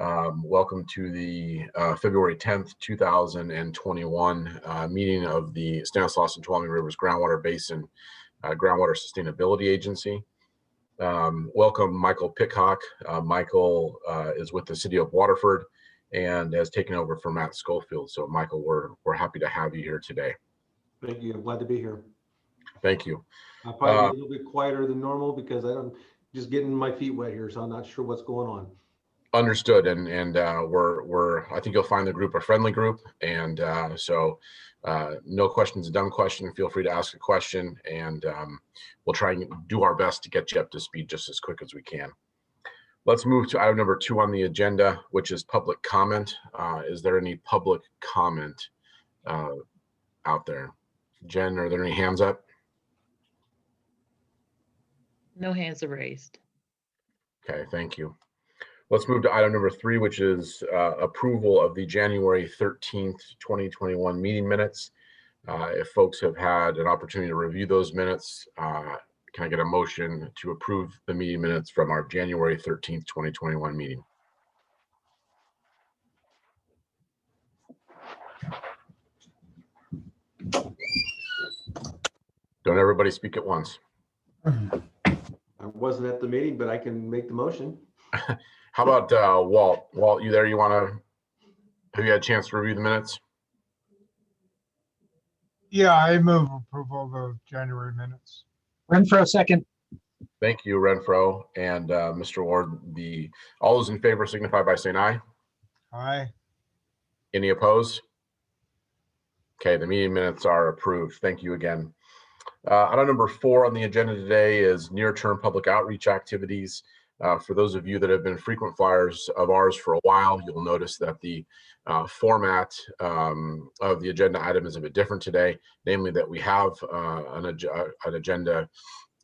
Welcome to the February 10th, 2021 meeting of the Stanislaus and Tuolumne Rivers Groundwater Basin Groundwater Sustainability Agency. Welcome, Michael Pickhock. Michael is with the City of Waterford and has taken over for Matt Schofield. So, Michael, we're happy to have you here today. Thank you. I'm glad to be here. Thank you. I'll probably be a little bit quieter than normal because I'm just getting my feet wet here, so I'm not sure what's going on. Understood, and I think you'll find the group a friendly group, and so no questions a dumb question. Feel free to ask a question, and we'll try and do our best to get you up to speed just as quick as we can. Let's move to item number 2 on the agenda, which is public comment. Is there any public comment out there? Jen, are there any hands up? No hands are raised. Okay, thank you. Let's move to item number 3, which is approval of the January 13th, 2021 meeting minutes. If folks have had an opportunity to review those minutes, can I get a motion to approve the meeting minutes from our January 13th, 2021 meeting? Don't everybody speak at once. I wasn't at the meeting, but I can make the motion. How about Walt? Walt, you there? Have you had a chance to review the minutes? Yeah, I move approval of the January minutes. Renfro, second. Thank you, Renfro. And Mr. Ward, all those in favor signify by saying aye. Aye. Any opposed? Okay, the meeting minutes are approved. Thank you again. Item number 4 on the agenda today is near-term public outreach activities. For those of you that have been frequent flyers of ours for a while, you'll notice that the format of the agenda item is a bit different today, namely that we have an agenda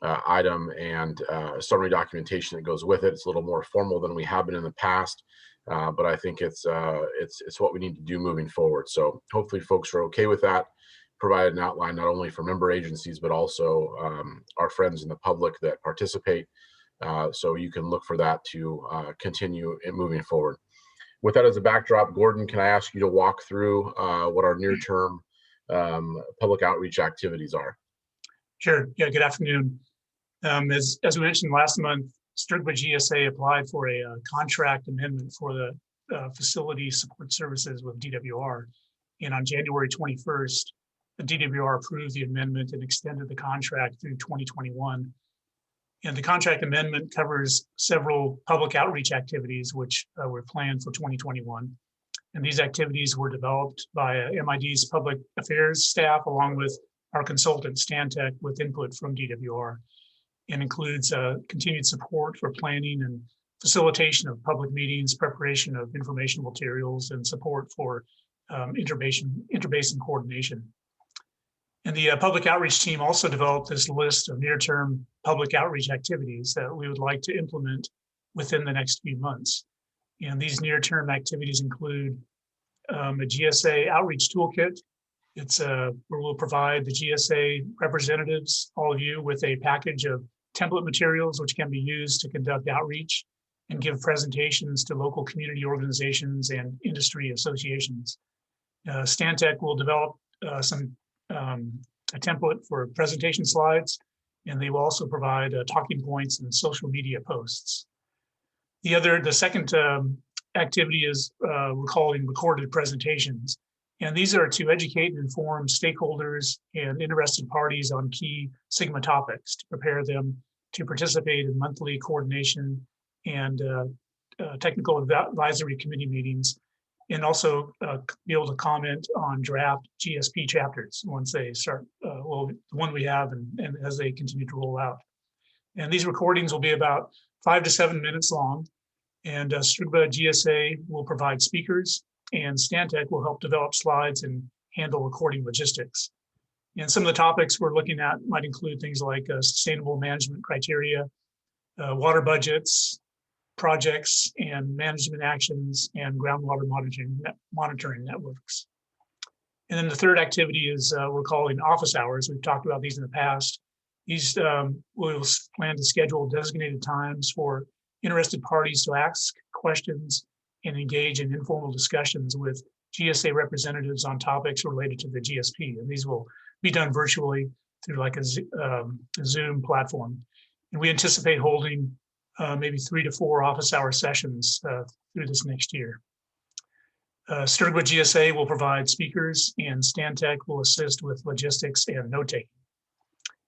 item and summary documentation that goes with it. It's a little more formal than we have been in the past, but I think it's what we need to do moving forward. So hopefully folks are okay with that. Provide an outline not only for member agencies, but also our friends in the public that participate. So you can look for that to continue moving forward. With that as a backdrop, Gordon, can I ask you to walk through what our near-term public outreach activities are? Sure. Yeah, good afternoon. As we mentioned last month, STRGBA GSA applied for a contract amendment for the facility support services with DWR. And on January 21st, the DWR approved the amendment and extended the contract through 2021. And the contract amendment covers several public outreach activities, which were planned for 2021. And these activities were developed by MID's public affairs staff, along with our consultant, Stantec, with input from DWR, and includes continued support for planning and facilitation of public meetings, preparation of information materials, and support for interbasin coordination. And the public outreach team also developed this list of near-term public outreach activities that we would like to implement within the next few months. And these near-term activities include a GSA outreach toolkit. It's where we'll provide the GSA representatives, all of you, with a package of template materials which can be used to conduct outreach and give presentations to local community organizations and industry associations. Stantec will develop a template for presentation slides, and they will also provide talking points and social media posts. The second activity is we're calling recorded presentations. And these are to educate and inform stakeholders and interested parties on key SGMA topics to prepare them to participate in monthly coordination and technical advisory committee meetings, and also be able to comment on draft GSP chapters once they start, the one we have and as they continue to roll out. And these recordings will be about 5 to 7 minutes long, and STRGBA GSA will provide speakers, and Stantec will help develop slides and handle recording logistics. And some of the topics we're looking at might include things like sustainable management criteria, water budgets, projects and management actions, and groundwater monitoring networks. And then the third activity is we're calling office hours. We've talked about these in the past. These we'll plan to schedule designated times for interested parties to ask questions and engage in informal discussions with GSA representatives on topics related to the GSP. And these will be done virtually through like a Zoom platform. And we anticipate holding maybe 3 to 4 office hour sessions through this next year. STRGBA GSA will provide speakers, and Stantec will assist with logistics and note-taking.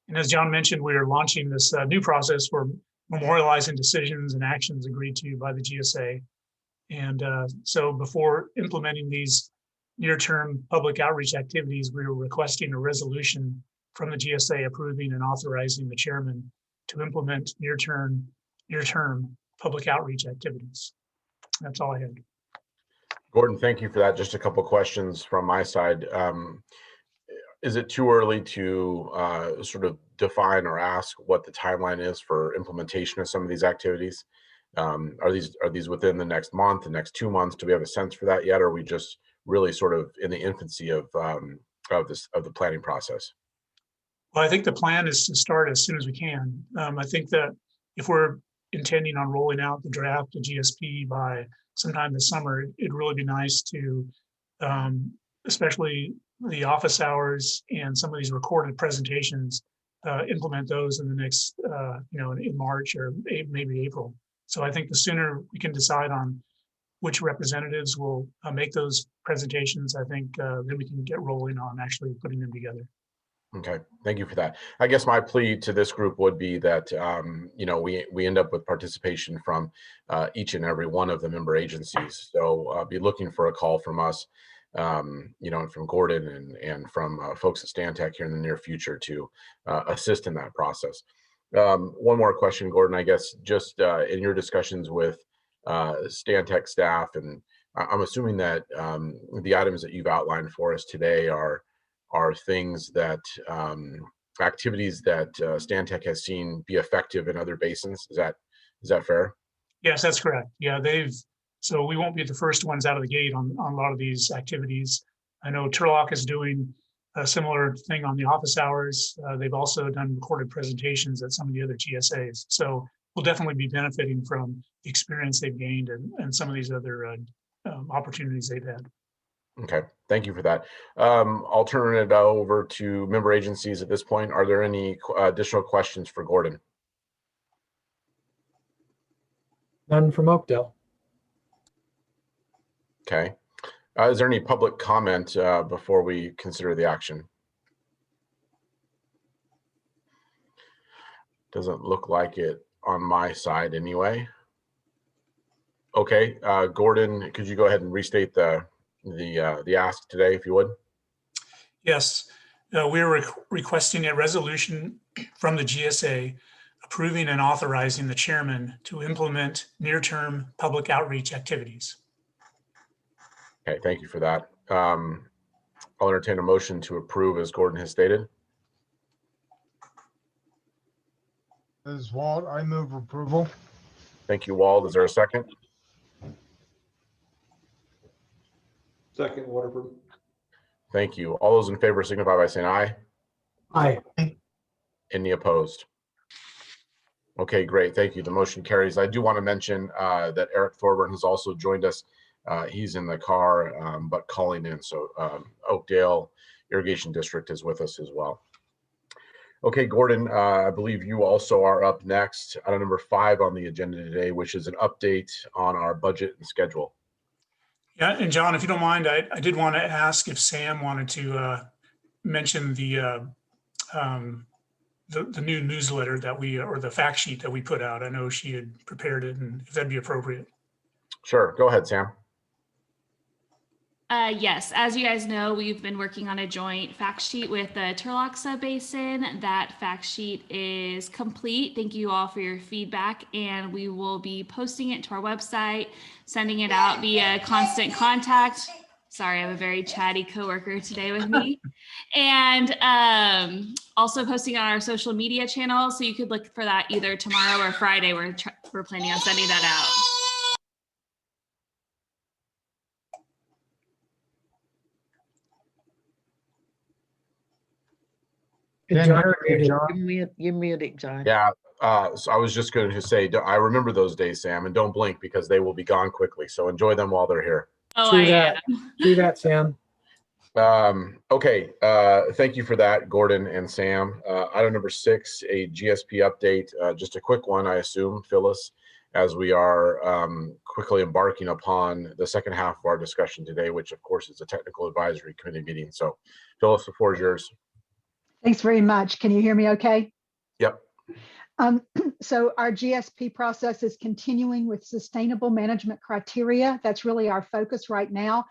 And as John mentioned, we are launching this new process for memorializing decisions and actions agreed to by the GSA. And so before implementing these near-term public outreach activities, we were requesting a resolution from the GSA approving and authorizing the chairman to implement near-term public outreach activities. That's all I had. Gordon, thank you for that. Just a couple questions from my side. Is it too early to sort of define or ask what the timeline is for implementation of some of these activities? Are these within the next month, the next 2 months? Do we have a sense for that yet? Or are we just really sort of in the infancy of the planning process? Well, I think the plan is to start as soon as we can. I think that if we're intending on rolling out the draft of GSP by sometime this summer, it'd really be nice to, especially the office hours and some of these recorded presentations, implement those in the next, in March or maybe April. So I think the sooner we can decide on which representatives will make those presentations, I think then we can get rolling on actually putting them together. Okay, thank you for that. I guess my plea to this group would be that we end up with participation from each and every one of the member agencies. So be looking for a call from us, and from Gordon and from folks at Stantec here in the near future to assist in that process. One more question, Gordon. I guess just in your discussions with Stantec staff, and I'm assuming that the items that you've outlined for us today are things that activities that Stantec has seen be effective in other basins. Is that fair? Yes, that's correct. Yeah, so we won't be the first ones out of the gate on a lot of these activities. I know Turlock is doing a similar thing on the office hours. They've also done recorded presentations at some of the other GSAs. So we'll definitely be benefiting from the experience they've gained and some of these other opportunities they've had. Okay, thank you for that. I'll turn it over to member agencies at this point. Are there any additional questions for Gordon? None from Oakdale. Okay. Is there any public comment before we consider the action? Doesn't look like it on my side anyway. Okay, Gordon, could you go ahead and restate the ask today, if you would? Yes, we're requesting a resolution from the GSA approving and authorizing the chairman to implement near-term public outreach activities. Okay, thank you for that. I'll entertain a motion to approve as Gordon has stated. This is Walt. I move approval. Thank you, Wald. Is there a second? Second, Waterford. Thank you. All those in favor signify by saying aye. Aye. Any opposed? Okay, great. Thank you. The motion carries. I do want to mention that Eric Thorburn has also joined us. He's in the car, but calling in. So Oakdale Irrigation District is with us as well. Okay, Gordon, I believe you also are up next. Item number 5 on the agenda today, which is an update on our budget and schedule. Yeah, and John, if you don't mind, I did want to ask if Sam wanted to mention the new newsletter that or the fact sheet that we put out. I know she had prepared it, and if that'd be appropriate. Sure, go ahead, Sam. Yes, as you guys know, we've been working on a joint fact sheet with the Turlock Subbasin. That fact sheet is complete. Thank you all for your feedback, and we will be posting it to our website, sending it out via Constant Contact. Sorry, I have a very chatty coworker today with me. And also posting on our social media channels, so you could look for that either tomorrow or Friday. We're planning on sending that out. Can't John, hear you, John. You're muted, John. Yeah, So I was just going to say, I remember those days, Sam, and don't blink because they will be gone quickly. So enjoy them while they're here. Oh, True I that. am. True that, Sam. Okay, thank you for that, Gordon and Sam. Item number 6, a GSP update, just a quick one, I assume, Phyllis, as we are quickly embarking upon the second half of our discussion today, which of course is a technical advisory committee meeting. So Phyllis, the floor is yours. Thanks very much. Can you hear me okay? Yep. So our GSP process is continuing with sustainable management criteria. That's really our focus right now.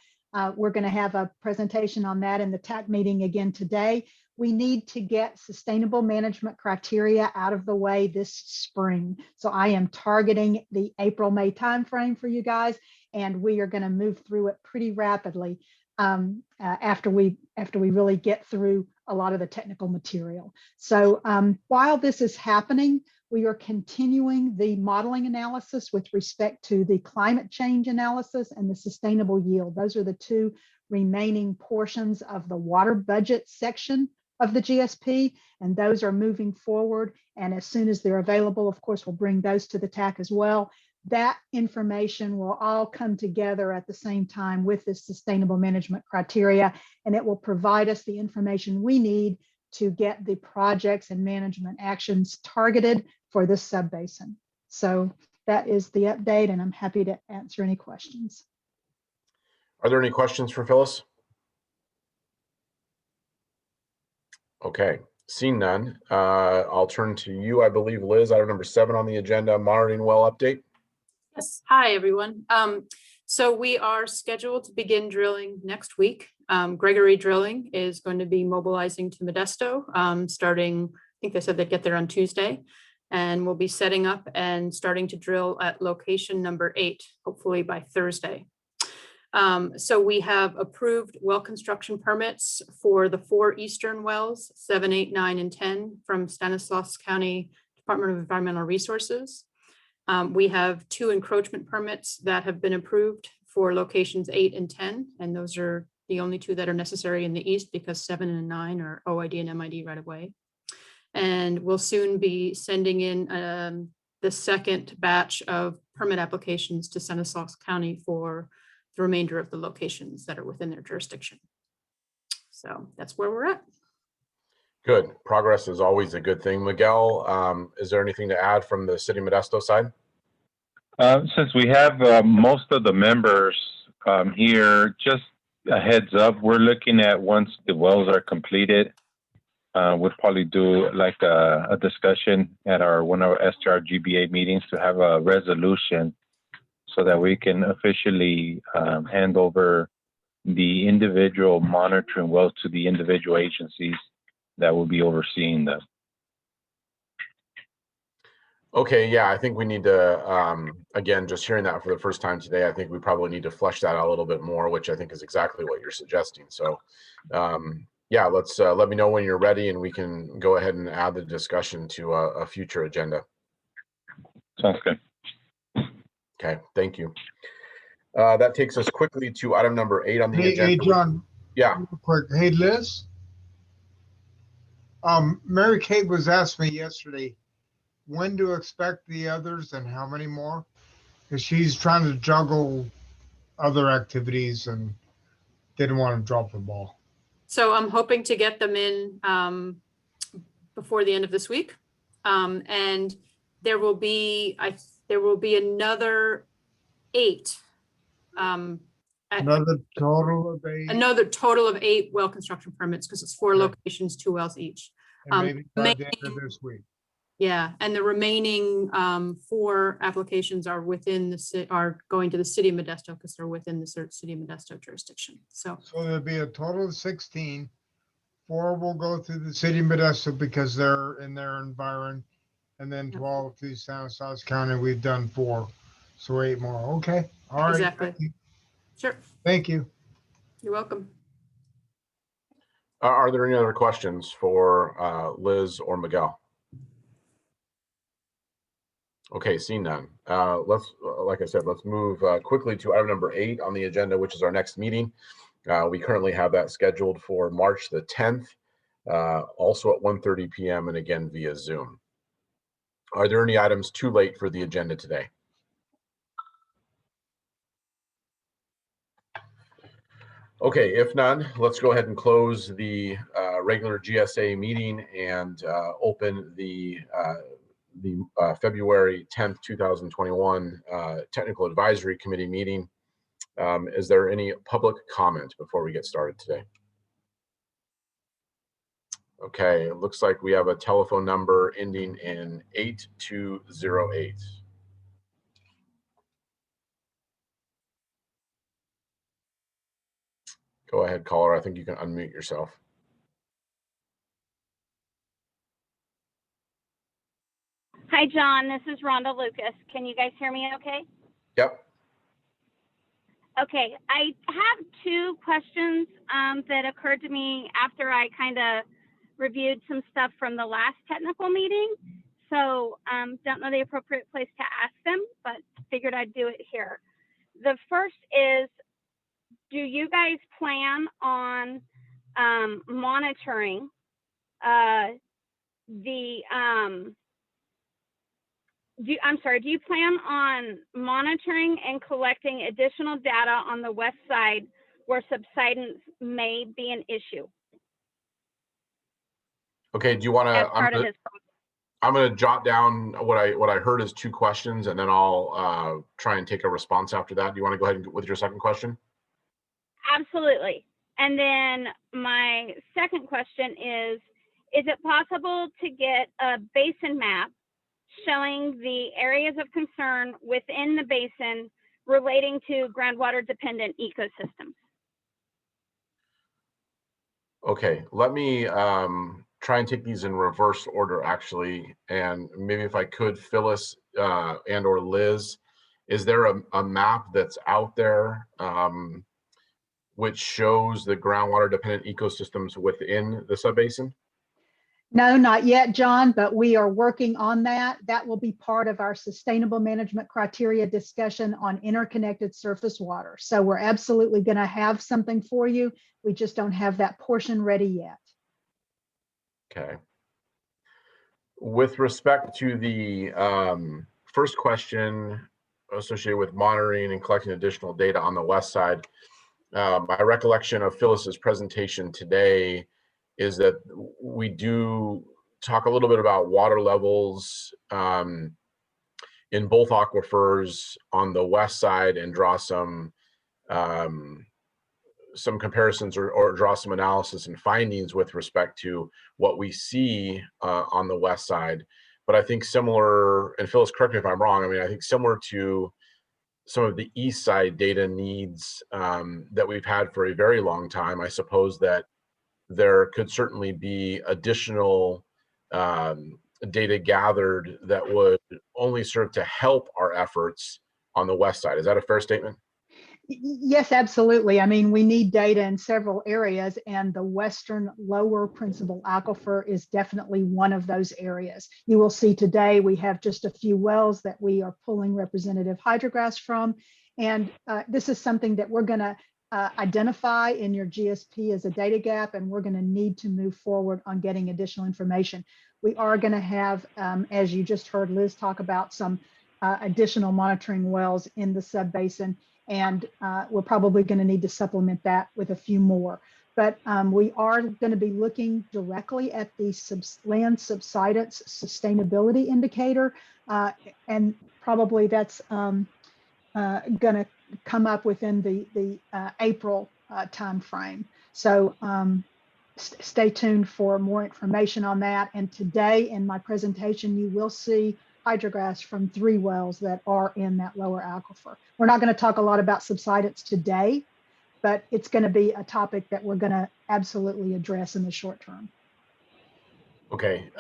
We're going to have a presentation on that in the TAC meeting again today. We need to get sustainable management criteria out of the way this spring. So I am targeting the April-May timeframe for you guys, and we are going to move through it pretty rapidly after we really get through a lot of the technical material. So while this is happening, we are continuing the modeling analysis with respect to the climate change analysis and the sustainable yield. Those are the two remaining portions of the water budget section of the GSP, and those are moving forward. And as soon as they're available, of course, we'll bring those to the TAC as well. That information will all come together at the same time with this sustainable management criteria, and it will provide us the information we need to get the projects and management actions targeted for this subbasin. So that is the update, and I'm happy to answer any questions. Are there any questions for Phyllis? Okay, seeing none, I'll turn to you, I believe, Liz, item number 7 on the agenda, monitoring well update. Yes. Hi, everyone. So we are scheduled to begin drilling next week. Gregory Drilling is going to be mobilizing to Modesto starting, I think they said they'd get there on Tuesday, and we'll be setting up and starting to drill at location number 8, hopefully by Thursday. So we have approved well construction permits for the 4 eastern wells, 7, 8, 9, and 10 from Stanislaus County Department of Environmental Resources. We have 2 encroachment permits that have been approved for locations 8 and 10, and those are the only 2 that are necessary in the east because 7 and 9 are OID and MID right away. And we'll soon be sending in the second batch of permit applications to Stanislaus County for the remainder of the locations that are within their jurisdiction. So that's where we're at. Good. Progress is always a good thing. Miguel, is there anything to add from the City Modesto side? Since we have most of the members here, just a heads up, we're looking at once the wells are completed, we'll probably do like a discussion at one of our STRGBA meetings to have a resolution so that we can officially hand over the individual monitoring wells to the individual agencies that will be overseeing them. Okay, yeah, I think we need to, again, just hearing that for the first time today, I think we probably need to flesh that out a little bit more, which I think is exactly what you're suggesting. So, yeah, let me know when you're ready and we can go ahead and add the discussion to a future agenda. Sounds good. Okay, thank you. That takes us quickly to item number 8 on the agenda. Hey, John. Yeah. Real quick. Hey, Liz. Mary Kate was asking me yesterday when to expect the others and how many more, because she's trying to juggle other activities and didn't want to drop the ball. So I'm hoping to get them in before the end of this week. And there will be another 8. Another total of 8. Another total of 8 well construction permits because it's 4 locations, 2 wells each. And maybe by the end of this week. Yeah, and the remaining 4 applications are going to the city of Modesto because they're within the city of Modesto jurisdiction. So there'll be a total of 16. 4 will go through the city of Modesto because they're in their environment, and then 12 through Stanislaus County. We've done 4, so 8 more. Okay, all right. exactly. Sure. Thank you. You're welcome. Are there any other questions for Liz or Miguel? Okay, seeing none. Like I said, let's move quickly to item number 8 on the agenda, which is our next meeting. We currently have that scheduled for March the 10th, also at 1:30 p.m. and again via Zoom. Are there any items too late for the agenda today? Okay, if none, let's go ahead and close the regular GSA meeting and open the February 10th, 2021 Technical Advisory Committee meeting. Is there any public comment before we get started today? Okay, it looks like we have a telephone number ending in 8208. Go ahead, caller. I think you can unmute yourself. Hi, John. This is Rhonda Lucas. Can you guys hear me okay? Yep. Okay. I have two questions that occurred to me after I kind of reviewed some stuff from the last technical meeting. So don't know the appropriate place to ask them, but figured I'd do it here. The first is, do you guys plan on monitoring do you plan on monitoring and collecting additional data on the west side where subsidence may be an issue? Okay, do you want to, I'm going to jot down what I heard as two questions, and then I'll try and take a response after that. Do you want to go ahead with your second question? Absolutely. And then my second question is it possible to get a basin map showing the areas of concern within the basin relating to groundwater dependent ecosystems? Okay, let me try and take these in reverse order, actually. And maybe if I could, Phyllis and or Liz, is there a map that's out there which shows the groundwater dependent ecosystems within the subbasin? No, not yet, John, but we are working on that. That will be part of our sustainable management criteria discussion on interconnected surface water. So we're absolutely going to have something for you. We just don't have that portion ready yet. Okay. With respect to the first question associated with monitoring and collecting additional data on the west side, my recollection of Phyllis's presentation today is that we do talk a little bit about water levels in both aquifers on the west side and draw some comparisons or draw some analysis and findings with respect to what we see on the west side. But I think similar, and Phyllis, correct me if I'm wrong, I mean, I think similar to some of the east side data needs that we've had for a very long time, I suppose that there could certainly be additional data gathered that would only serve to help our efforts on the west side. Is that a fair statement? Yes, absolutely. I mean, we need data in several areas, and the western lower principal aquifer is definitely one of those areas. You will see today we have just a few wells that we are pulling representative hydrographs from, and this is something that we're going to identify in your GSP as a data gap, and we're going to need to move forward on getting additional information. We are going to have, as you just heard Liz talk about, some additional monitoring wells in the subbasin, and we're probably going to need to supplement that with a few more. But we are going to be looking directly at the land subsidence sustainability indicator, and probably that's going to come up within the April timeframe. So stay tuned for more information on that. And today in my presentation, you will see hydrographs from 3 wells that are in that lower aquifer. We're not going to talk a lot about subsidence today, but it's going to be a topic that we're going to absolutely address in the short term. Okay,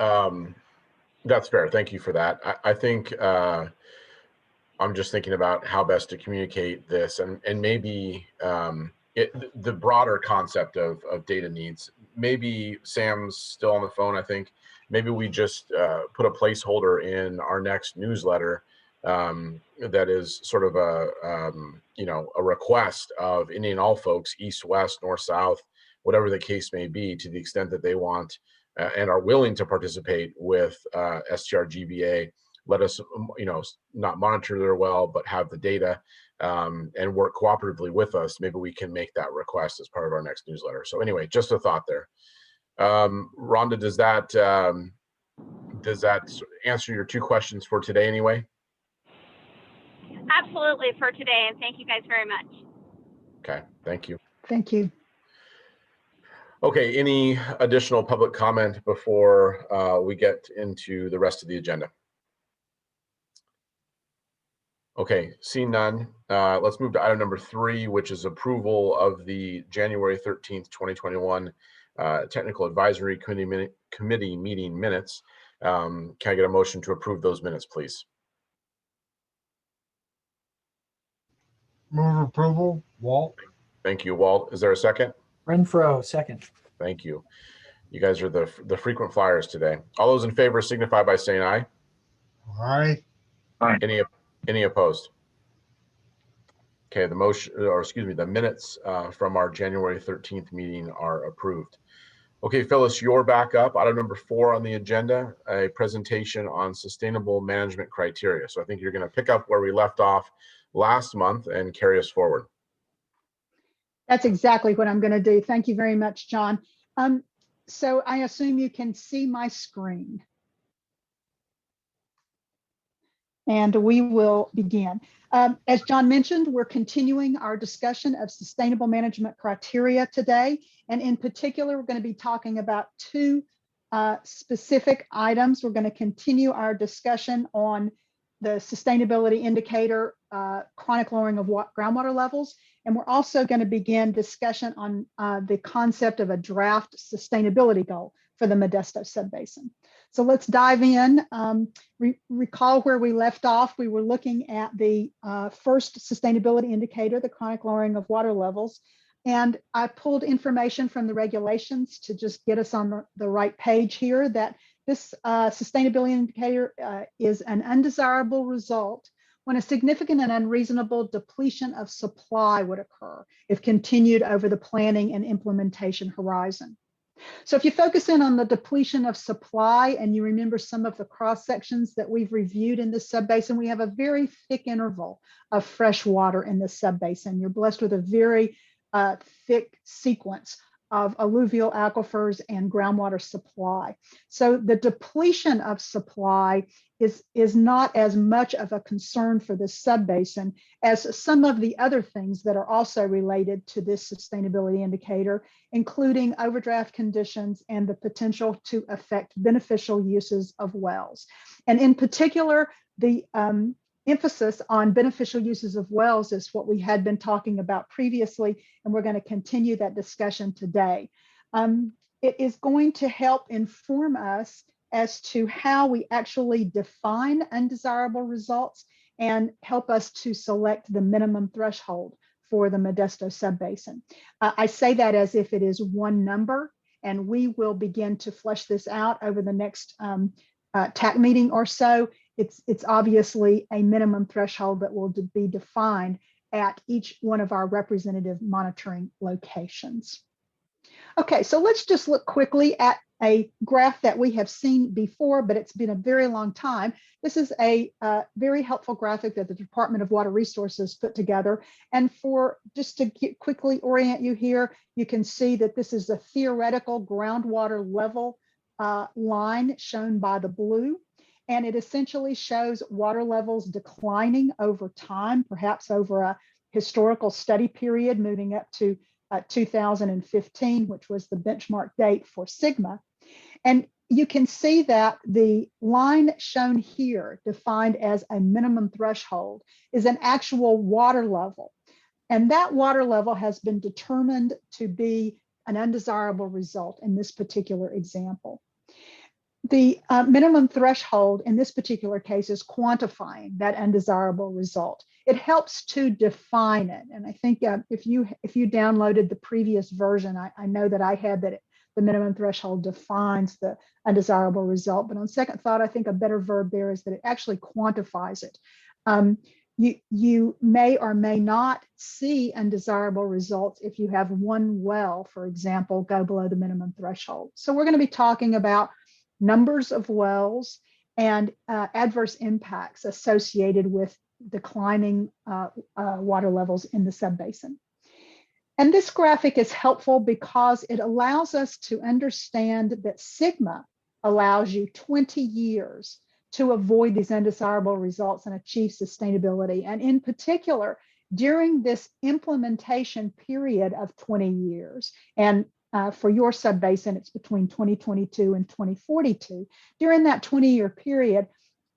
that's fair. Thank you for that. I think I'm just thinking about how best to communicate this, and maybe the broader concept of data needs. Maybe Sam's still on the phone, I think. Maybe we just put a placeholder in our next newsletter that is sort of a request of any and all folks, east, west, north, south, whatever the case may be, to the extent that they want and are willing to participate with STRGBA, let us, not monitor their well, but have the data and work cooperatively with us. Maybe we can make that request as part of our next newsletter. So anyway, just a thought there. Rhonda, does that answer your 2 questions for today anyway? Absolutely, for today, and thank you guys very much. Okay, thank you. Thank you. Okay, any additional public comment before we get into the rest of the agenda? Okay, seeing none, let's move to item number 3, which is approval of the January 13th, 2021 Technical Advisory Committee meeting minutes. Can I get a motion to approve those minutes, please? Move approval, Walt. Thank you, Walt. Is there a second? Renfro, second. Thank you. You guys are the frequent flyers today. All those in favor signify by saying aye. Aye. Any opposed? Okay, the motion, or excuse me, the minutes from our January 13th meeting are approved. Okay, Phyllis, you're back up. Item number 4 on the agenda, a presentation on sustainable management criteria. So I think you're going to pick up where we left off last month and carry us forward. That's exactly what I'm going to do. Thank you very much, John. So I assume you can see my screen. And we will begin. As John mentioned, we're continuing our discussion of sustainable management criteria today. And in particular, we're going to be talking about 2 specific items. We're going to continue our discussion on the sustainability indicator, chronic lowering of groundwater levels. And we're also going to begin discussion on the concept of a draft sustainability goal for the Modesto subbasin. So let's dive in. Recall where we left off. We were looking at the first sustainability indicator, the chronic lowering of water levels. And I pulled information from the regulations to just get us on the right page here, that this sustainability indicator is an undesirable result when a significant and unreasonable depletion of supply would occur if continued over the planning and implementation horizon. So if you focus in on the depletion of supply and you remember some of the cross sections that we've reviewed in this subbasin, we have a very thick interval of fresh water in this subbasin. You're blessed with a very thick sequence of alluvial aquifers and groundwater supply. So the depletion of supply is not as much of a concern for this subbasin as some of the other things that are also related to this sustainability indicator, including overdraft conditions and the potential to affect beneficial uses of wells. And in particular, the emphasis on beneficial uses of wells is what we had been talking about previously, and we're going to continue that discussion today. It is going to help inform us as to how we actually define undesirable results and help us to select the minimum threshold for the Modesto subbasin. I say that as if it is one number, and we will begin to flesh this out over the next TAC meeting or so. It's obviously a minimum threshold that will be defined at each one of our representative monitoring locations. Okay, so let's just look quickly at a graph that we have seen before, but it's been a very long time. This is a very helpful graphic that the Department of Water Resources put together. And just to quickly orient you here, you can see that this is a theoretical groundwater level line shown by the blue. And it essentially shows water levels declining over time, perhaps over a historical study period, moving up to 2015, which was the benchmark date for Sigma. And you can see that the line shown here, defined as a minimum threshold, is an actual water level. And that water level has been determined to be an undesirable result in this particular example. The minimum threshold in this particular case is quantifying that undesirable result. It helps to define it. And I think if you downloaded the previous version, I know that I had that the minimum threshold defines the undesirable result. But on second thought, I think a better verb there is that it actually quantifies it. You may or may not see undesirable results if you have one well, for example, go below the minimum threshold. So we're going to be talking about numbers of wells and adverse impacts associated with declining water levels in the subbasin. And this graphic is helpful because it allows us to understand that sigma allows you 20 years to avoid these undesirable results and achieve sustainability. And in particular, during this implementation period of 20 years, and for your subbasin, it's between 2022 and 2042. During that 20-year period,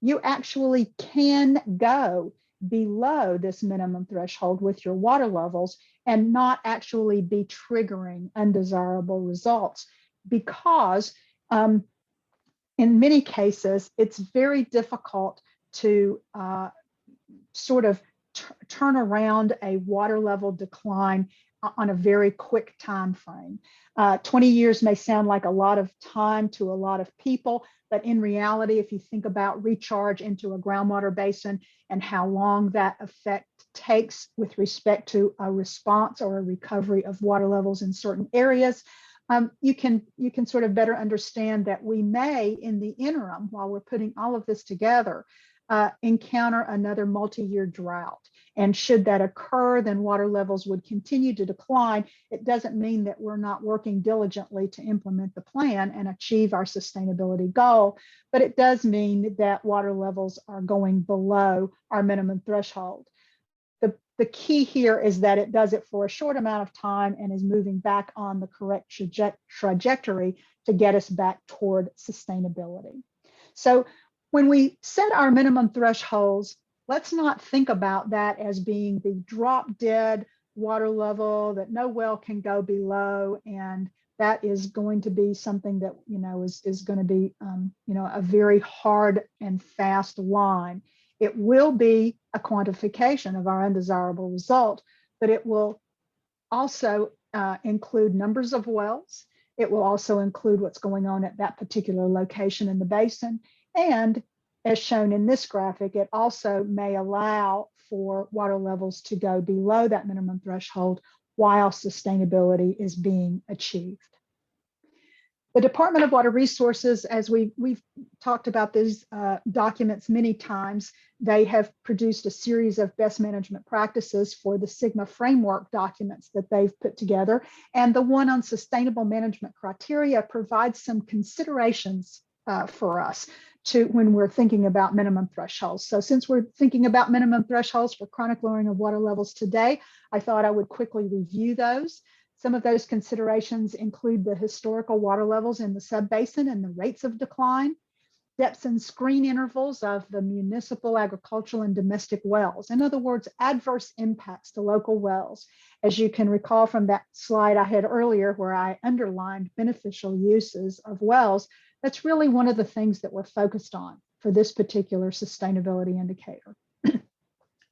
you actually can go below this minimum threshold with your water levels and not actually be triggering undesirable results, because in many cases, it's very difficult to sort of turn around a water level decline on a very quick time frame. 20 years may sound like a lot of time to a lot of people, but in reality, if you think about recharge into a groundwater basin and how long that effect takes with respect to a response or a recovery of water levels in certain areas, you can sort of better understand that we may, in the interim, while we're putting all of this together, encounter another multi-year drought. And should that occur, then water levels would continue to decline. It doesn't mean that we're not working diligently to implement the plan and achieve our sustainability goal, but it does mean that water levels are going below our minimum threshold. The key here is that it does it for a short amount of time and is moving back on the correct trajectory to get us back toward sustainability. So when we set our minimum thresholds, let's not think about that as being the drop dead water level that no well can go below, and that is going to be something that is going to be a very hard and fast line. It will be a quantification of our undesirable result, but it will also include numbers of wells. It will also include what's going on at that particular location in the basin. And as shown in this graphic, it also may allow for water levels to go below that minimum threshold while sustainability is being achieved. The Department of Water Resources, as we've talked about these documents many times, they have produced a series of best management practices for the SGMA framework documents that they've put together. And the one on sustainable management criteria provides some considerations for us when we're thinking about minimum thresholds. So since we're thinking about minimum thresholds for chronic lowering of water levels today, I thought I would quickly review those. Some of those considerations include the historical water levels in the subbasin and the rates of decline, depths and screen intervals of the municipal, agricultural, and domestic wells. In other words, adverse impacts to local wells. As you can recall from that slide I had earlier where I underlined beneficial uses of wells, that's really one of the things that we're focused on for this particular sustainability indicator.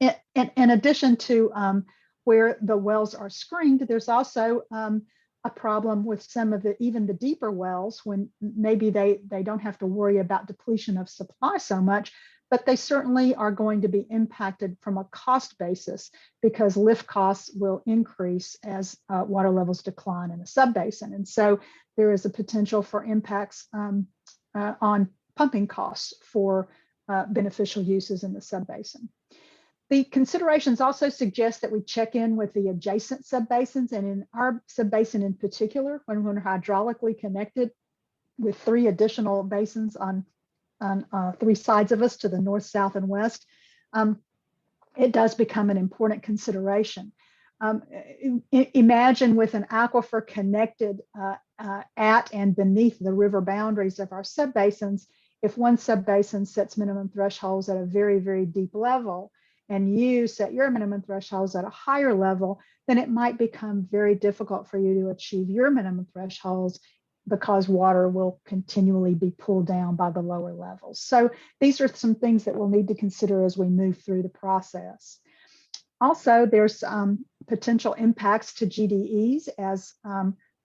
In addition to where the wells are screened, there's also a problem with some of even the deeper wells when maybe they don't have to worry about depletion of supply so much, but they certainly are going to be impacted from a cost basis because lift costs will increase as water levels decline in a subbasin. And so there is a potential for impacts on pumping costs for beneficial uses in the subbasin. The considerations also suggest that we check in with the adjacent subbasins, and in our subbasin in particular, when we're hydraulically connected with 3 additional basins on 3 sides of us to the north, south, and west, it does become an important consideration. Imagine with an aquifer connected at and beneath the river boundaries of our subbasins, if one subbasin sets minimum thresholds at a very, very deep level, and you set your minimum thresholds at a higher level, then it might become very difficult for you to achieve your minimum thresholds because water will continually be pulled down by the lower levels. So these are some things that we'll need to consider as we move through the process. Also, there's potential impacts to GDEs, as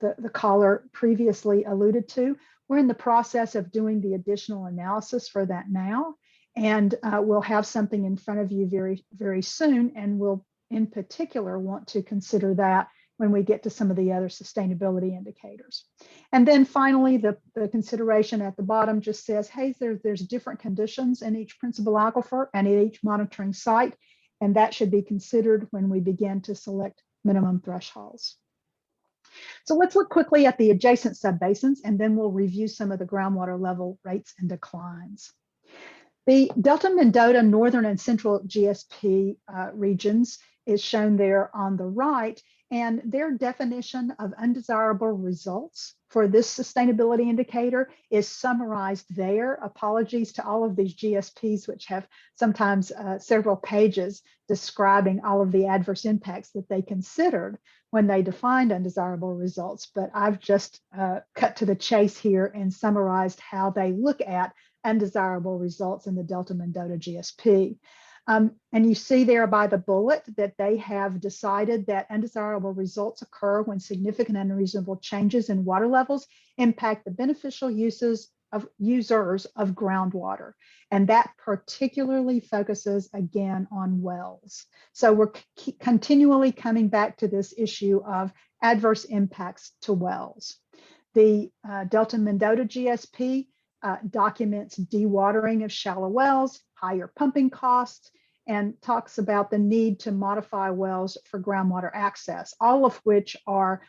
the caller previously alluded to. We're in the process of doing the additional analysis for that now. And we'll have something in front of you very, very soon. And we'll in particular want to consider that when we get to some of the other sustainability indicators. And then finally, the consideration at the bottom just says, hey, there's different conditions in each principal aquifer and at each monitoring site, and that should be considered when we begin to select minimum thresholds. So let's look quickly at the adjacent subbasins, and then we'll review some of the groundwater level rates and declines. The Delta Mendota Northern and Central GSP regions is shown there on the right, and their definition of undesirable results for this sustainability indicator is summarized there. Apologies to all of these GSPs, which have sometimes several pages describing all of the adverse impacts that they considered when they defined undesirable results. But I've just cut to the chase here and summarized how they look at undesirable results in the Delta Mendota GSP. And you see there by the bullet that they have decided that undesirable results occur when significant and unreasonable changes in water levels impact the beneficial users of groundwater. And that particularly focuses again on wells. So we're continually coming back to this issue of adverse impacts to wells. The Delta Mendota GSP documents dewatering of shallow wells, higher pumping costs, and talks about the need to modify wells for groundwater access, all of which are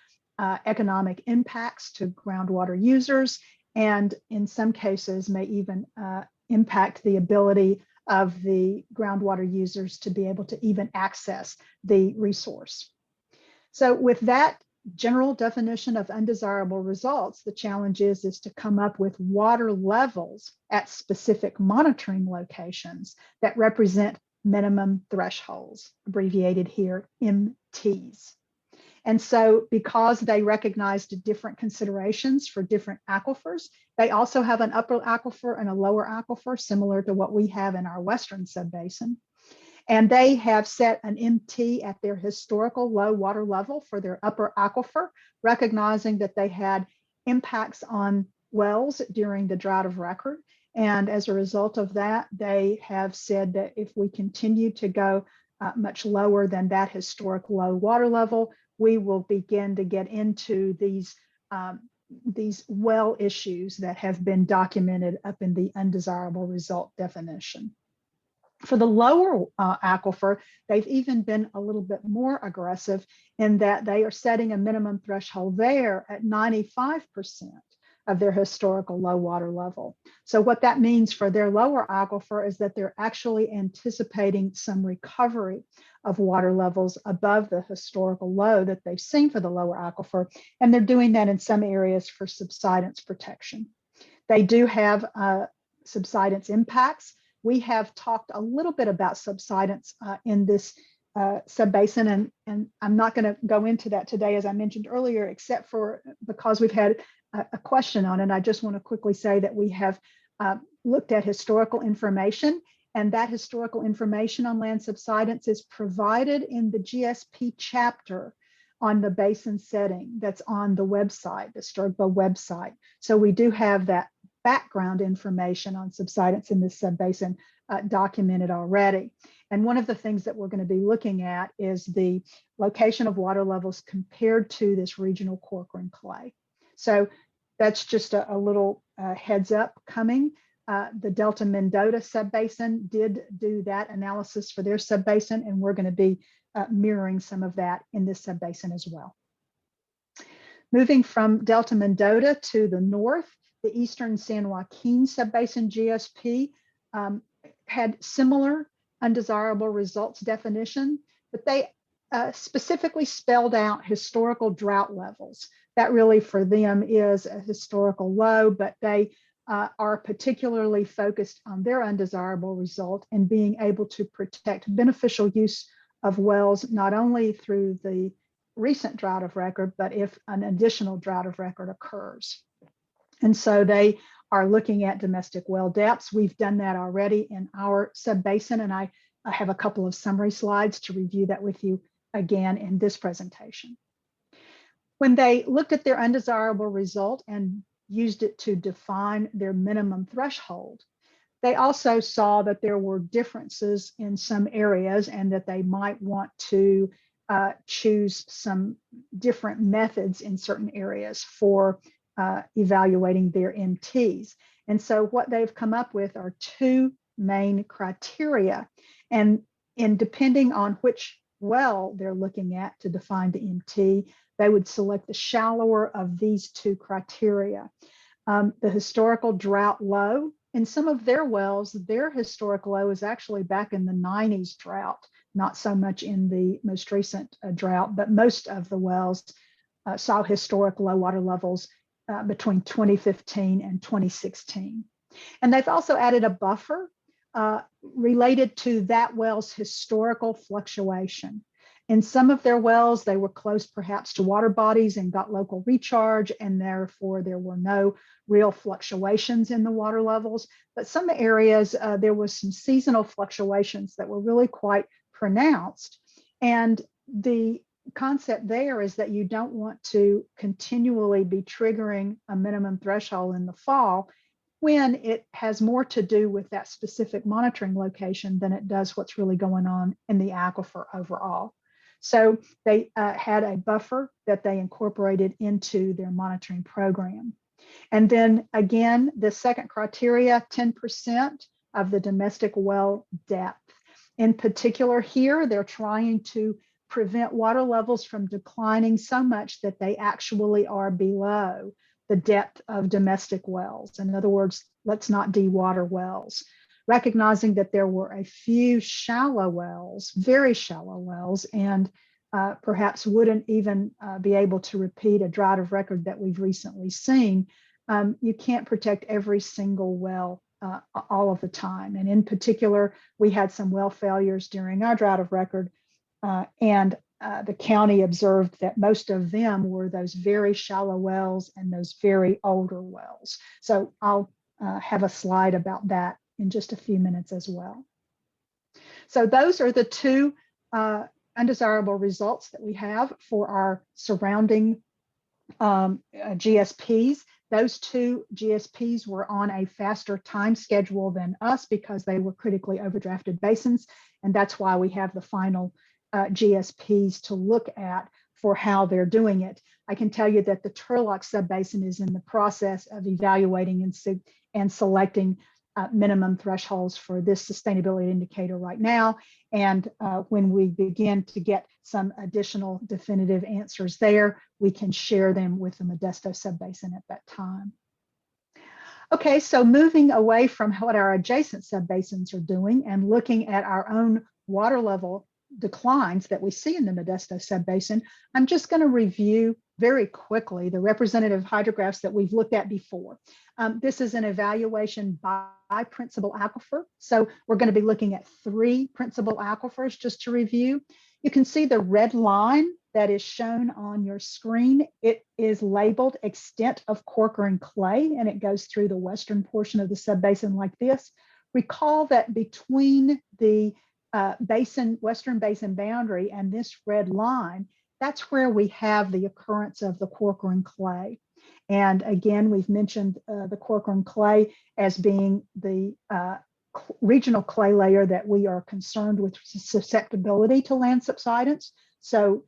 economic impacts to groundwater users, and in some cases may even impact the ability of the groundwater users to be able to even access the resource. So with that general definition of undesirable results, the challenge is to come up with water levels at specific monitoring locations that represent minimum thresholds, abbreviated here MTs. And so because they recognized different considerations for different aquifers, they also have an upper aquifer and a lower aquifer, similar to what we have in our western subbasin. And they have set an MT at their historical low water level for their upper aquifer, recognizing that they had impacts on wells during the drought of record. And as a result of that, they have said that if we continue to go much lower than that historic low water level, we will begin to get into these well issues that have been documented up in the undesirable result definition. For the lower aquifer, they've even been a little bit more aggressive in that they are setting a minimum threshold there at 95% of their historical low water level. So what that means for their lower aquifer is that they're actually anticipating some recovery of water levels above the historical low that they've seen for the lower aquifer. And they're doing that in some areas for subsidence protection. They do have subsidence impacts. We have talked a little bit about subsidence in this subbasin, and I'm not going to go into that today, as I mentioned earlier, except for because we've had a question on it. I just want to quickly say that we have looked at historical information, and that historical information on land subsidence is provided in the GSP chapter on the basin setting that's on the website, the STRGBA website. So we do have that background information on subsidence in this subbasin documented already. And one of the things that we're going to be looking at is the location of water levels compared to this regional Corcoran clay. So that's just a little heads up coming. The Delta Mendota subbasin did do that analysis for their subbasin, and we're going to be mirroring some of that in this subbasin as well. Moving from Delta Mendota to the north, the Eastern San Joaquin subbasin GSP had similar undesirable results definition, but they specifically spelled out historical drought levels. That really for them is a historical low, but they are particularly focused on their undesirable result in being able to protect beneficial use of wells, not only through the recent drought of record, but if an additional drought of record occurs. And so they are looking at domestic well depths. We've done that already in our subbasin, and I have a couple of summary slides to review that with you again in this presentation. When they looked at their undesirable result and used it to define their minimum threshold, They also saw that there were differences in some areas and that they might want to choose some different methods in certain areas for evaluating their MTs. And so what they've come up with are two main criteria. And depending on which well they're looking at to define the MT, they would select the shallower of these two criteria. The historical drought low. In some of their wells, their historic low is actually back in the 90s drought, not so much in the most recent drought, but most of the wells saw historic low water levels between 2015 and 2016. And they've also added a buffer related to that well's historical fluctuation. In some of their wells, they were close perhaps to water bodies and got local recharge, and therefore there were no real fluctuations in the water levels. But some areas, there was some seasonal fluctuations that were really quite pronounced. And the concept there is that you don't want to continually be triggering a minimum threshold in the fall when it has more to do with that specific monitoring location than it does what's really going on in the aquifer overall. So they had a buffer that they incorporated into their monitoring program. And then again, the second criteria, 10% of the domestic well depth. In particular here, they're trying to prevent water levels from declining so much that they actually are below the depth of domestic wells. In other words, let's not dewater wells. Recognizing that there were a few shallow wells, very shallow wells, and perhaps wouldn't even be able to repeat a drought of record that we've recently seen, you can't protect every single well all of the time. And in particular, we had some well failures during our drought of record, and the county observed that most of them were those very shallow wells and those very older wells. So I'll have a slide about that in just a few minutes as well. So those are the two undesirable results that we have for our surrounding GSPs. Those two GSPs were on a faster time schedule than us because they were critically overdrafted basins. And that's why we have the final GSPs to look at for how they're doing it. I can tell you that the Turlock subbasin is in the process of evaluating and selecting minimum thresholds for this sustainability indicator right now. And when we begin to get some additional definitive answers there, we can share them with the Modesto subbasin at that time. Okay, so moving away from what our adjacent subbasins are doing and looking at our own water level declines that we see in the Modesto subbasin, I'm just going to review very quickly the representative hydrographs that we've looked at before. This is an evaluation by principal aquifer. So we're going to be looking at 3 principal aquifers just to review. You can see the red line that is shown on your screen. It is labeled extent of Corcoran clay, and it goes through the western portion of the subbasin like this. Recall that between the western basin boundary and this red line, that's where we have the occurrence of the Corcoran clay. And again, we've mentioned the Corcoran clay as being the regional clay layer that we are concerned with susceptibility to land subsidence. So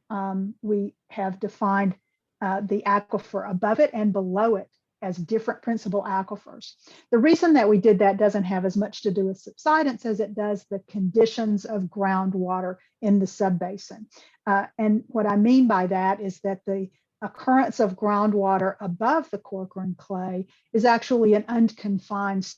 we have defined the aquifer above it and below it as different principal aquifers. The reason that we did that doesn't have as much to do with subsidence as it does the conditions of groundwater in the subbasin. And what I mean by that is that the occurrence of groundwater above the Corcoran clay is actually an unconfined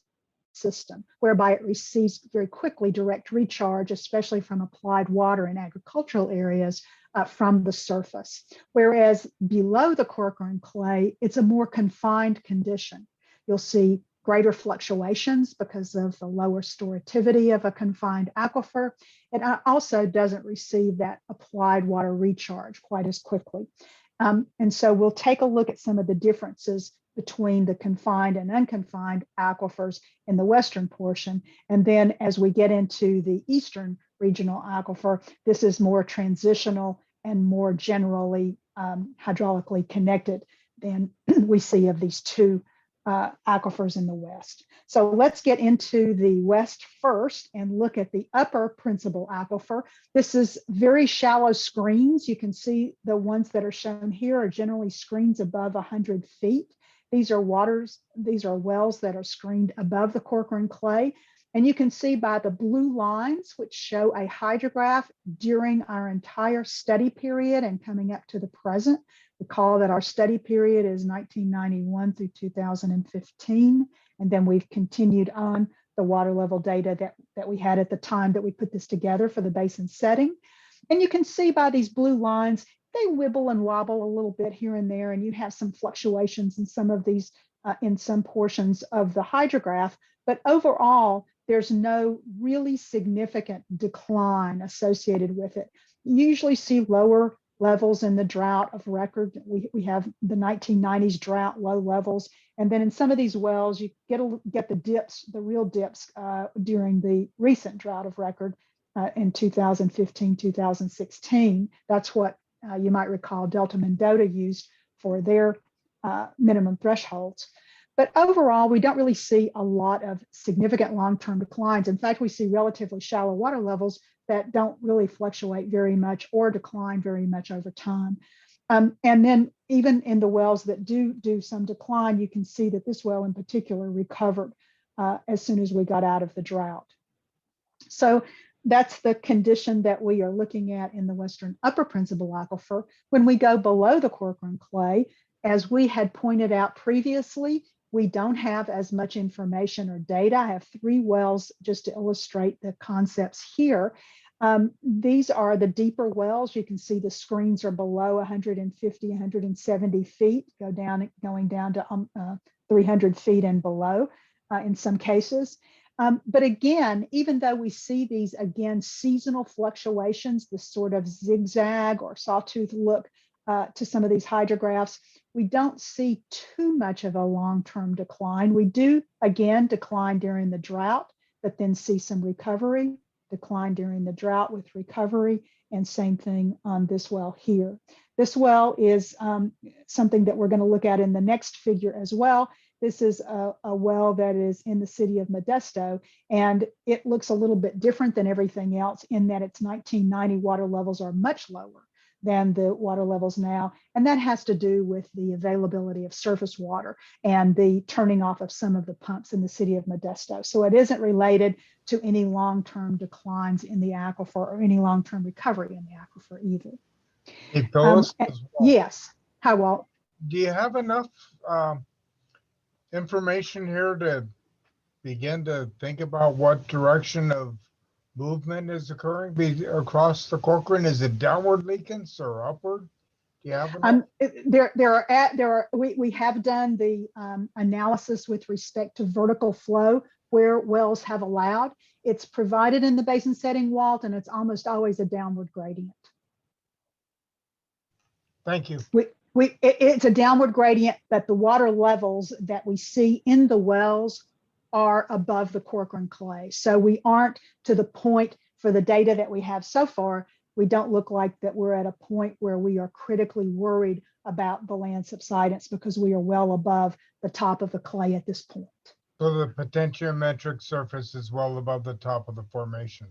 system, whereby it receives very quickly direct recharge, especially from applied water in agricultural areas from the surface. Whereas below the Corcoran clay, it's a more confined condition. You'll see greater fluctuations because of the lower storativity of a confined aquifer. It also doesn't receive that applied water recharge quite as quickly. And so we'll take a look at some of the differences between the confined and unconfined aquifers in the western portion. And then as we get into the eastern regional aquifer, this is more transitional and more generally hydraulically connected than we see of these two aquifers in the west. So let's get into the west first and look at the upper principal aquifer. This is very shallow screens. You can see the ones that are shown here are generally screens above 100 feet. These are wells that are screened above the Corcoran clay. And you can see by the blue lines, which show a hydrograph during our entire study period and coming up to the present. Recall that our study period is 1991 through 2015. And then we've continued on the water level data that we had at the time that we put this together for the basin setting. And you can see by these blue lines, they wibble and wobble a little bit here and there, and you have some fluctuations in some of these, in some portions of the hydrograph. But overall, there's no really significant decline associated with it. You usually see lower levels in the drought of record. We have the 1990s drought low levels. And then in some of these wells, you get the dips, the real dips during the recent drought of record in 2015, 2016. That's what you might recall Delta Mendota used for their minimum thresholds. But overall, we don't really see a lot of significant long-term declines. In fact, we see relatively shallow water levels that don't really fluctuate very much or decline very much over time. And then even in the wells that do some decline, you can see that this well in particular recovered as soon as we got out of the drought. So that's the condition that we are looking at in the western upper principal aquifer. When we go below the Corcoran clay, as we had pointed out previously, we don't have as much information or data. I have 3 wells just to illustrate the concepts here. These are the deeper wells. You can see the screens are below 150, 170 feet, going down to 300 feet and below in some cases. But again, even though we see these, again, seasonal fluctuations, this sort of zigzag or sawtooth look to some of these hydrographs, we don't see too much of a long-term decline. We do, again, decline during the drought, but then see some recovery, decline during the drought with recovery, and same thing on this well here. This well is something that we're going to look at in the next figure as well. This is a well that is in the city of Modesto, and it looks a little bit different than everything else in that its 1990 water levels are much lower than the water levels now. And that has to do with the availability of surface water and the turning off of some of the pumps in the city of Modesto. So it isn't related to any long-term declines in the aquifer or any long-term recovery in the aquifer either. Hey, Phyllis, yes. Hi, Walt. do you have enough information here to begin to think about what direction of movement is occurring across the Corcoran? Is it downward leakings or upward? Do you have enough? We have done the analysis with respect to vertical flow where wells have allowed. It's provided in the basin setting, Walt, and it's almost always a downward gradient. Thank you. It's a downward gradient, but the water levels that we see in the wells are above the Corcoran clay. So we aren't to the point for the data that we have so far. We don't look like that we're at a point where we are critically worried about the land subsidence because we are well above the top of the clay at this point. So the potentiometric surface is well above the top of the formation.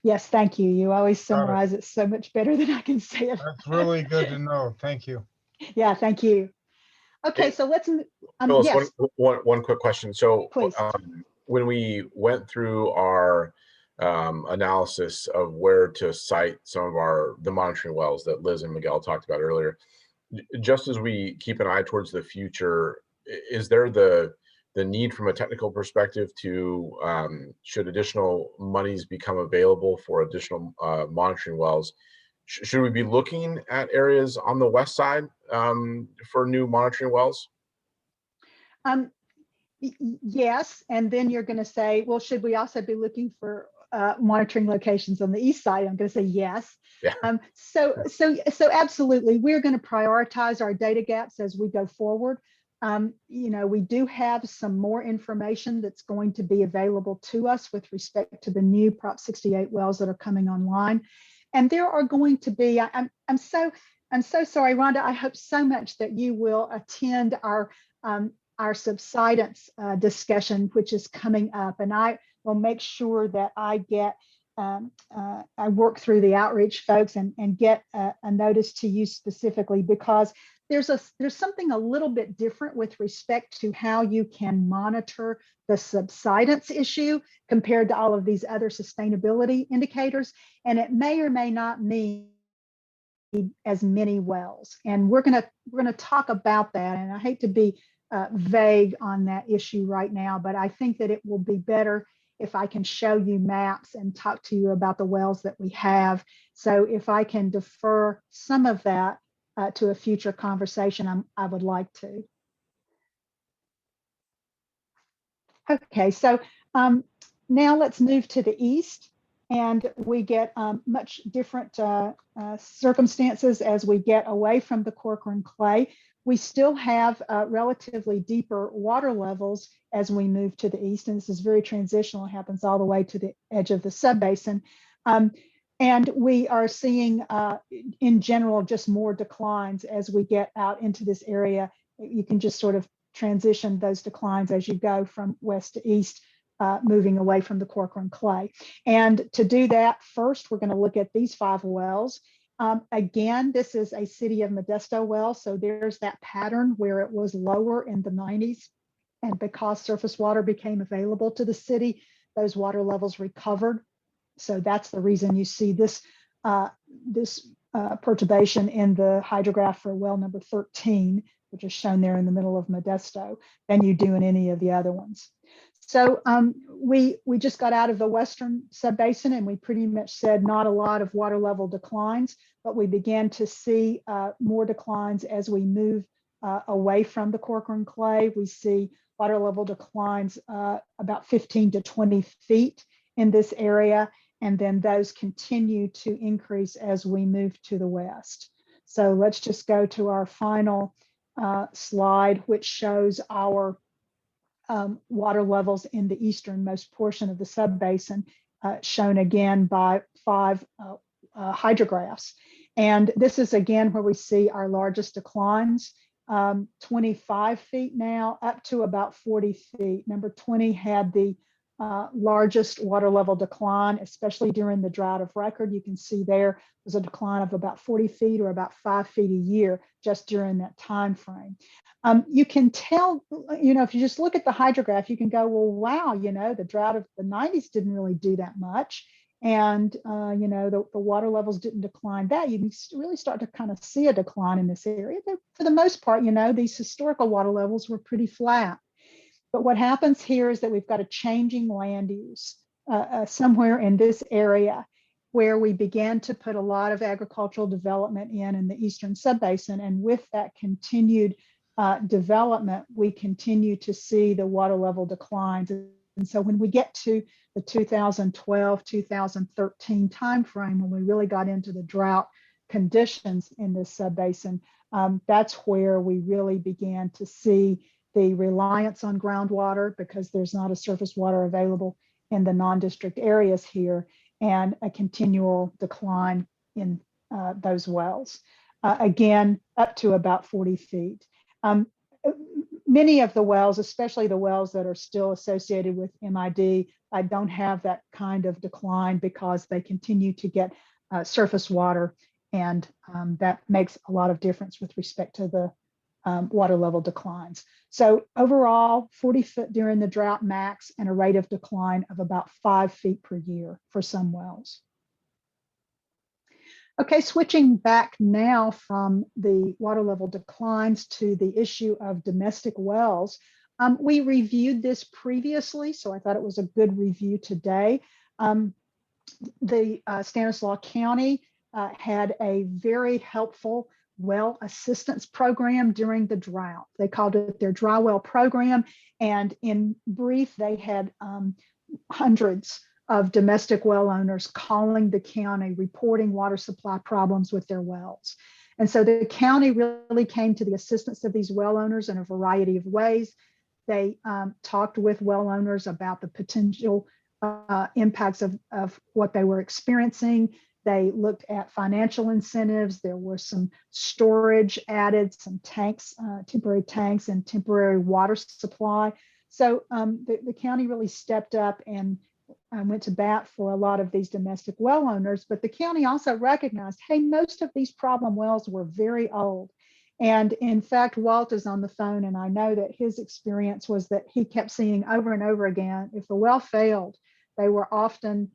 Yes, thank you. You always summarize it so much better than I can say it. That's really good to know. Thank you. Yeah, thank you. Okay, so let's, Phyllis, yes, one quick question. So please. When we went through our analysis of where to site some of the monitoring wells that Liz and Miguel talked about earlier, just as we keep an eye towards the future, is there the need from a technical perspective to, should additional monies become available for additional monitoring wells, should we be looking at areas on the west side for new monitoring wells? Yes, and then you're going to say, well, should we also be looking for monitoring locations on the east side? I'm going to say yes. Yeah. So absolutely, we're going to prioritize our data gaps as we go forward. We do have some more information that's going to be available to us with respect to the new Prop 68 wells that are coming online. And there are going to be, I'm so sorry, Rhonda, I hope so much that you will attend our our subsidence discussion, which is coming up. And I will make sure that I get, I work through the outreach folks and get a notice to you specifically, because there's something a little bit different with respect to how you can monitor the subsidence issue compared to all of these other sustainability indicators. And it may or may not mean as many wells. And we're gonna talk about that. And I hate to be vague on that issue right now, but I think that it will be better if I can show you maps and talk to you about the wells that we have. So if I can defer some of that to a future conversation, I would like to. Okay, so now let's move to the east, and we get much different circumstances as we get away from the Corcoran clay. We still have relatively deeper water levels as we move to the east, and this is very transitional. It happens all the way to the edge of the subbasin. And we are seeing, in general, just more declines as we get out into this area. You can just sort of transition those declines as you go from west to east, moving away from the Corcoran clay. And to do that, first, we're going to look at these 5 wells. Again, this is a City of Modesto well, so there's that pattern where it was lower in the 90s. And because surface water became available to the city, those water levels recovered. So that's the reason you see this, perturbation in the hydrograph for well number 13, which is shown there in the middle of Modesto, than you do in any of the other ones. So we just got out of the western subbasin, and we pretty much said not a lot of water level declines, but we began to see more declines as we move away from the Corcoran clay. We see water level declines about 15 to 20 feet in this area, and then those continue to increase as we move to the west. So let's just go to our final slide, which shows our water levels in the easternmost portion of the subbasin, shown again by 5 hydrographs. And this is again where we see our largest declines, 25 feet now up to about 40 feet. Number 20 had the largest water level decline, especially during the drought of record. You can see there was a decline of about 40 feet or about 5 feet a year just during that time frame. You can tell, if you just look at the hydrograph, you can go, well, wow, the drought of the 90s didn't really do that much. And, the water levels didn't decline that. You can really start to kind of see a decline in this area. But for the most part, these historical water levels were pretty flat. But what happens here is that we've got a changing land use somewhere in this area where we began to put a lot of agricultural development in the eastern subbasin. And with that continued development, we continue to see the water level declines. And so when we get to the 2012, 2013 timeframe, when we really got into the drought conditions in this subbasin, that's where we really began to see the reliance on groundwater, because there's not a surface water available in the non-district areas here, and a continual decline in those wells. Again, up to about 40 feet. Many of the wells, especially the wells that are still associated with MID, I don't have that kind of decline because they continue to get surface water, and that makes a lot of difference with respect to the water level declines. So overall, 40 foot during the drought max, and a rate of decline of about 5 feet per year for some wells. Okay, switching back now from the water level declines to the issue of domestic wells. We reviewed this previously, so I thought it was a good review today. The Stanislaus County had a very helpful well assistance program during the drought. They called it their dry well program. And in brief, they had hundreds of domestic well owners calling the county, reporting water supply problems with their wells. And so the county really came to the assistance of these well owners in a variety of ways. They talked with well owners about the potential impacts of what they were experiencing. They looked at financial incentives. There were some storage added, some tanks, temporary tanks and temporary water supply. So the county really stepped up and went to bat for a lot of these domestic well owners, but the county also recognized, hey, most of these problem wells were very old. And in fact, Walt is on the phone, and I know that his experience was that he kept seeing over and over again, if the well failed, they were often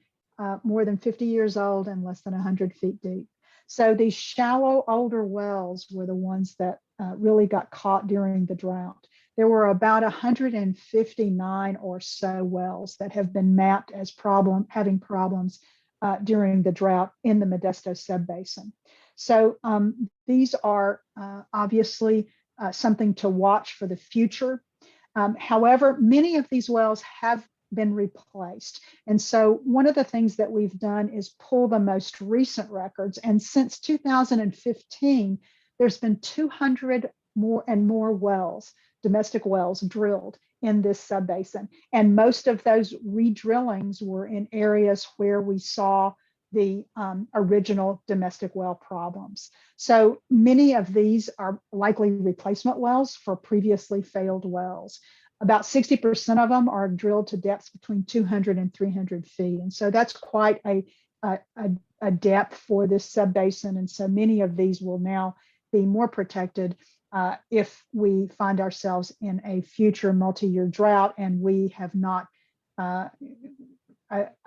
more than 50 years old and less than 100 feet deep. So these shallow, older wells were the ones that really got caught during the drought. There were about 159 or so wells that have been mapped as having problems during the drought in the Modesto subbasin. So these are obviously something to watch for the future. However, many of these wells have been replaced. And so one of the things that we've done is pull the most recent records. And since 2015, there's been 200 more wells, domestic wells drilled in this subbasin. And most of those redrillings were in areas where we saw the original domestic well problems. So many of these are likely replacement wells for previously failed wells. About 60% of them are drilled to depths between 200 and 300 feet. And so that's quite a depth for this subbasin. And so many of these will now be more protected if we find ourselves in a future multi-year drought and we have not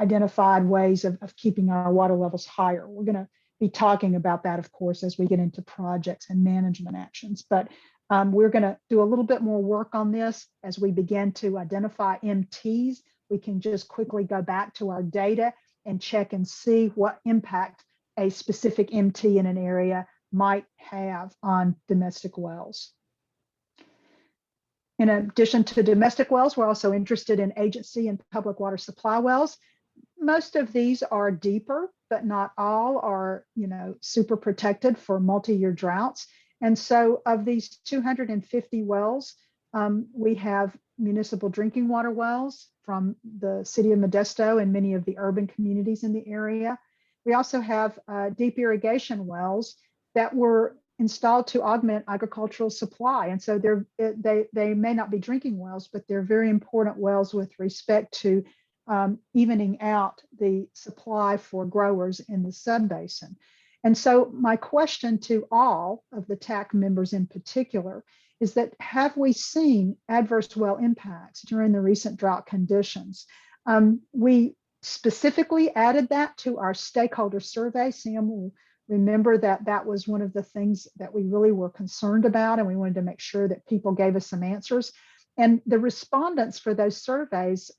identified ways of keeping our water levels higher. We're going to be talking about that, of course, as we get into projects and management actions. But we're going to do a little bit more work on this as we begin to identify MTs. We can just quickly go back to our data and check and see what impact a specific MT in an area might have on domestic wells. In addition to domestic wells, we're also interested in agency and public water supply wells. Most of these are deeper, but not all are, super protected for multi-year droughts. And so of these 250 wells, we have municipal drinking water wells from the city of Modesto and many of the urban communities in the area. We also have deep irrigation wells that were installed to augment agricultural supply. And so they may not be drinking wells, but they're very important wells with respect to evening out the supply for growers in the subbasin. And so my question to all of the TAC members in particular is that, have we seen adverse well impacts during the recent drought conditions? We specifically added that to our stakeholder survey. Sam will remember that that was one of the things that we really were concerned about, and we wanted to make sure that people gave us some answers. And the respondents for those surveys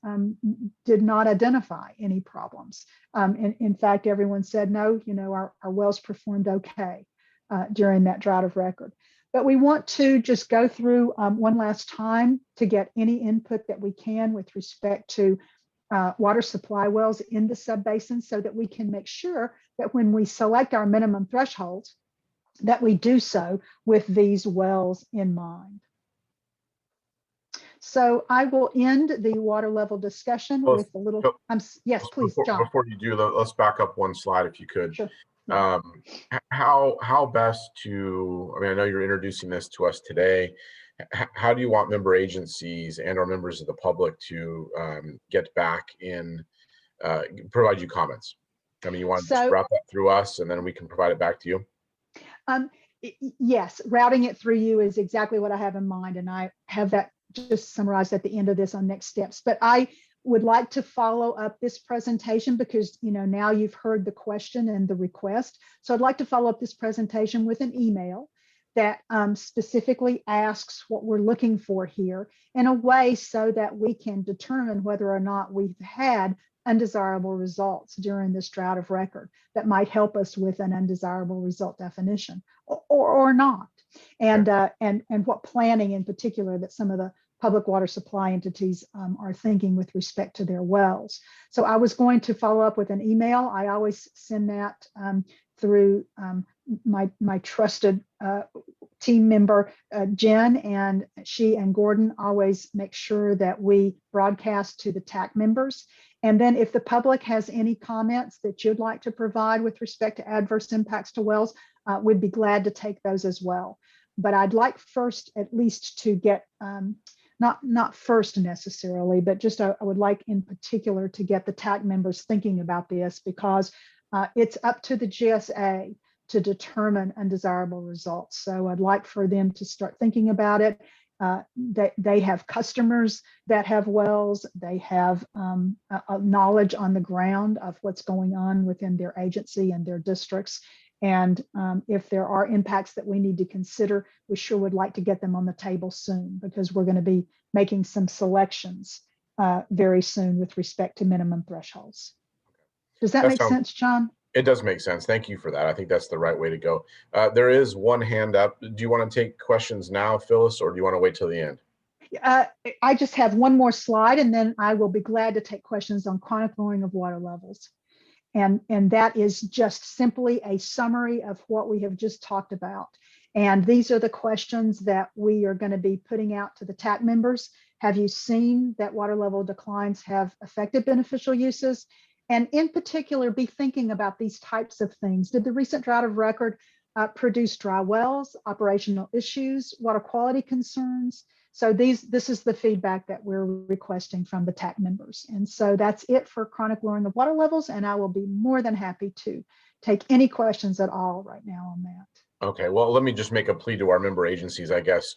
did not identify any problems. In fact, everyone said, no, our wells performed okay during that drought of record. But we want to just go through one last time to get any input that we can with respect to water supply wells in the subbasin, so that we can make sure that when we select our minimum thresholds, that we do so with these wells in mind. So I will end the water level discussion with a little, yes, please, John. Before you do, let's back up one slide if you could. Sure. How best to, I know you're introducing this to us today. How do you want member agencies and or members of the public to get back in, provide you comments? You want to just route that through us and then we can provide it back to you? Yes, routing it through you is exactly what I have in mind. And I have that just summarized at the end of this on next steps. But I would like to follow up this presentation because, now you've heard the question and the request. So I'd like to follow up this presentation with an email that specifically asks what we're looking for here in a way so that we can determine whether or not we've had undesirable results during this drought of record that might help us with an undesirable result definition or not. And what planning in particular that some of the public water supply entities are thinking with respect to their wells. So I was going to follow up with an email. I always send that through my trusted team member Jen, and she and Gordon always make sure that we broadcast to the TAC members. And then if the public has any comments that you'd like to provide with respect to adverse impacts to wells, we'd be glad to take those as well. But I'd like first at least to get, not first necessarily, but just I would like in particular to get the TAC members thinking about this, because it's up to the GSA to determine undesirable results. So I'd like for them to start thinking about it. They have customers that have wells. They have a knowledge on the ground of what's going on within their agency and their districts. And if there are impacts that we need to consider, we sure would like to get them on the table soon, because we're going to be making some selections very soon with respect to minimum thresholds. Does that make sense, John? It does make sense. Thank you for that. I think that's the right way to go. There is one hand up. Do you want to take questions now, Phyllis, or do you want to wait till the end? I just have one more slide, and then I will be glad to take questions on chronic lowering of water levels. And that is just simply a summary of what we have just talked about. And these are the questions that we are going to be putting out to the TAC members. Have you seen that water level declines have affected beneficial uses? And in particular, be thinking about these types of things. Did the recent drought of record produce dry wells, operational issues, water quality concerns? So this is the feedback that we're requesting from the TAC members. And so that's it for chronic lowering of water levels. And I will be more than happy to take any questions at all right now on that. Okay, well, let me just make a plea to our member agencies. I guess,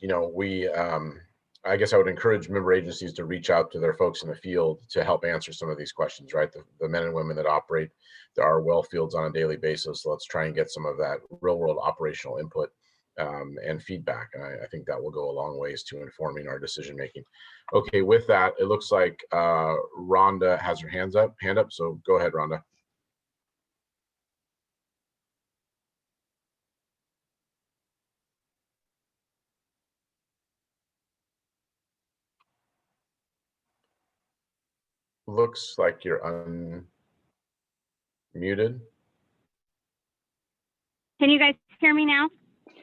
I guess I would encourage member agencies to reach out to their folks in the field to help answer some of these questions, right? The men and women that operate our well fields on a daily basis. Let's try and get some of that real world operational input and feedback. And I think that will go a long ways to informing our decision making. Okay, with that, it looks like Rhonda has her hand up. So go ahead, Rhonda. Looks like you're unmuted. Can you guys hear me now?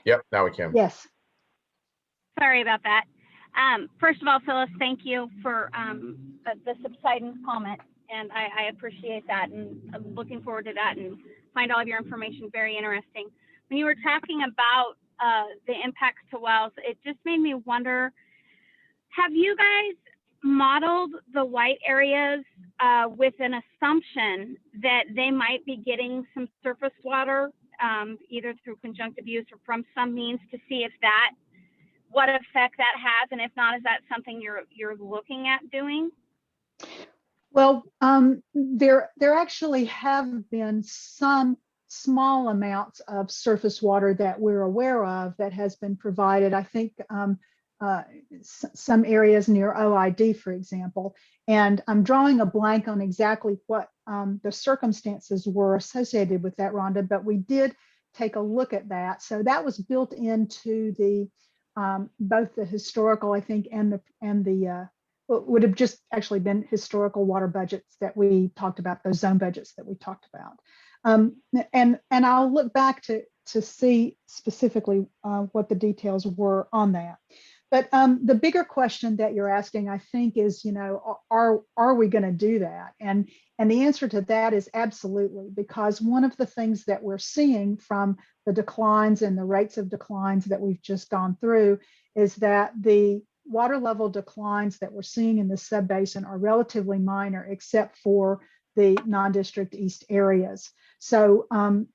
Yep, now we can. Yes. Sorry about that. First of all, Phyllis, thank you for the subsidence comment, and I appreciate that, and I'm looking forward to that and find all of your information very interesting. When you were talking about the impacts to wells, it just made me wonder, have you guys modeled the white areas with an assumption that they might be getting some surface water, either through conjunctive use or from some means, to see if that, what effect that has, and if not, is that something you're looking at doing? Well, there actually have been some small amounts of surface water that we're aware of that has been provided. I think some areas near OID, for example, and I'm drawing a blank on exactly what the circumstances were associated with that, Rhonda, but we did take a look at that. So that was built into the both the historical, I think, and the would have just actually been historical water budgets that we talked about, those zone budgets that we talked about. And I'll look back to see specifically what the details were on that. But the bigger question that you're asking, I think, is, are we going to do that? And the answer to that is absolutely, because one of the things that we're seeing from the declines and the rates of declines that we've just gone through is that the water level declines that we're seeing in the subbasin are relatively minor, except for the non-district east areas. So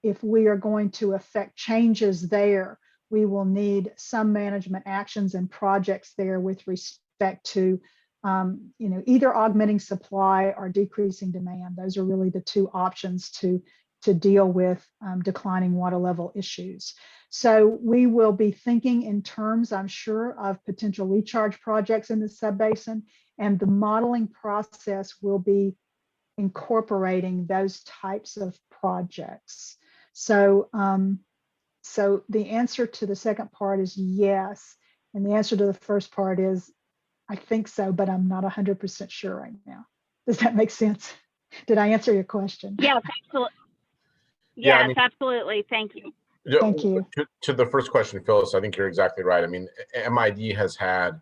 if we are going to affect changes there, we will need some management actions and projects there with respect to either augmenting supply or decreasing demand. Those are really the two options to deal with declining water level issues. So we will be thinking in terms, I'm sure, of potential recharge projects in the subbasin, and the modeling process will be incorporating those types of projects. So so the answer to the second part is yes. And the answer to the first part is, I think so, but I'm not 100% sure right now. Does that make sense? Did I answer your question? Yes, absolutely. Yeah, Yes, absolutely. Thank you. Thank you. To the first question, Phyllis, I think you're exactly right. I mean, MID has had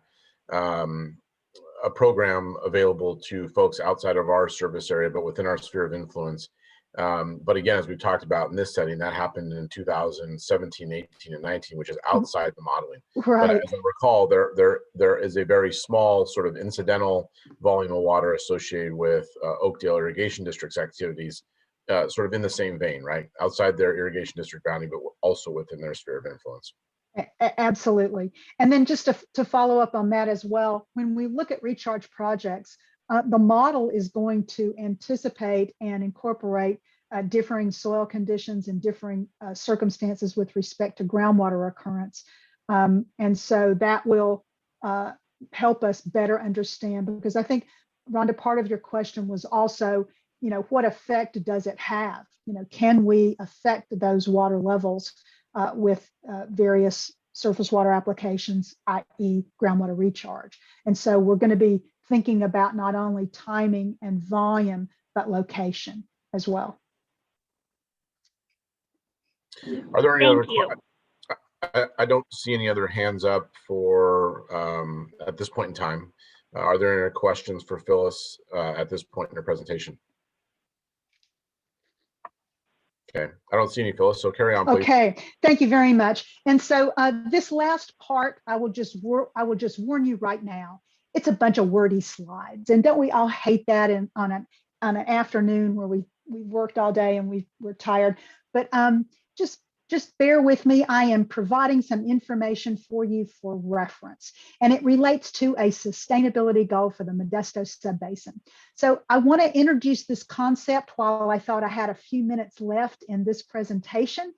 a program available to folks outside of our service area, but within our sphere of influence. But again, as we've talked about in this setting, that happened in 2017, 18, and 19, which is outside the modeling. Right. But as I recall, there is a very small sort of incidental volume of water associated with Oakdale Irrigation District's activities, sort of in the same vein, right? Outside their irrigation district boundary, but also within their sphere of influence. Absolutely. And then just to follow up on that as well, when we look at recharge projects, the model is going to anticipate and incorporate differing soil conditions and differing circumstances with respect to groundwater occurrence. And so that will help us better understand, because I think, Rhonda, part of your question was also, you know, what effect does it have? You know, can we affect those water levels with various surface water applications, i.e. groundwater recharge? And so we're going to be thinking about not only timing and volume, but location as well. Are there any Thank you. I don't see any other hands up for at this point in time. Are there any questions for Phyllis at this point in her presentation? Okay, I don't see any, Phyllis, so carry on, please. Okay, thank you very much. And so this last part, I will just warn you right now, it's a bunch of wordy slides. And don't we all hate that on an afternoon where we worked all day and we're tired? But just bear with me. I am providing some information for you for reference, and it relates to a sustainability goal for the Modesto subbasin. So I want to introduce this concept while I thought I had a few minutes left in this presentation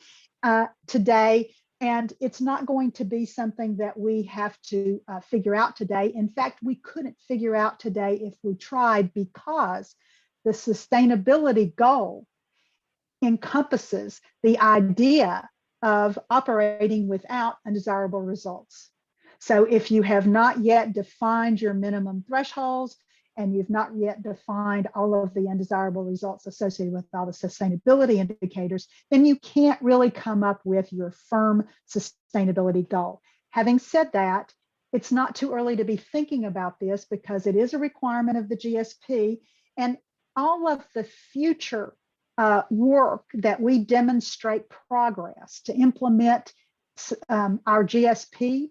today. And it's not going to be something that we have to figure out today. In fact, we couldn't figure out today if we tried, because the sustainability goal encompasses the idea of operating without undesirable results. So if you have not yet defined your minimum thresholds and you've not yet defined all of the undesirable results associated with all the sustainability indicators, then you can't really come up with your firm sustainability goal. Having said that, it's not too early to be thinking about this, because it is a requirement of the GSP, and all of the future work that we demonstrate progress to implement our GSP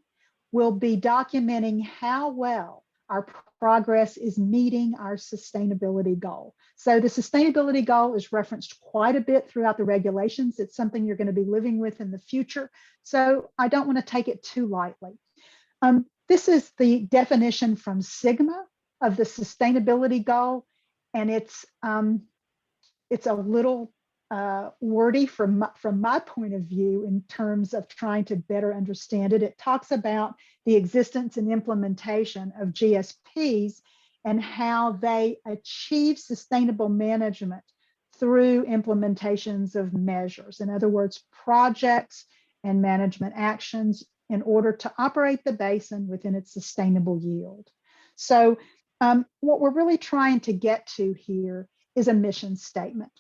will be documenting how well our progress is meeting our sustainability goal. So the sustainability goal is referenced quite a bit throughout the regulations. It's something you're going to be living with in the future. So I don't want to take it too lightly. This is the definition from Sigma of the sustainability goal, and it's a little wordy from my point of view in terms of trying to better understand it. It talks about the existence and implementation of GSPs and how they achieve sustainable management through implementations of measures. In other words, projects and management actions in order to operate the basin within its sustainable yield. So what we're really trying to get to here is a mission statement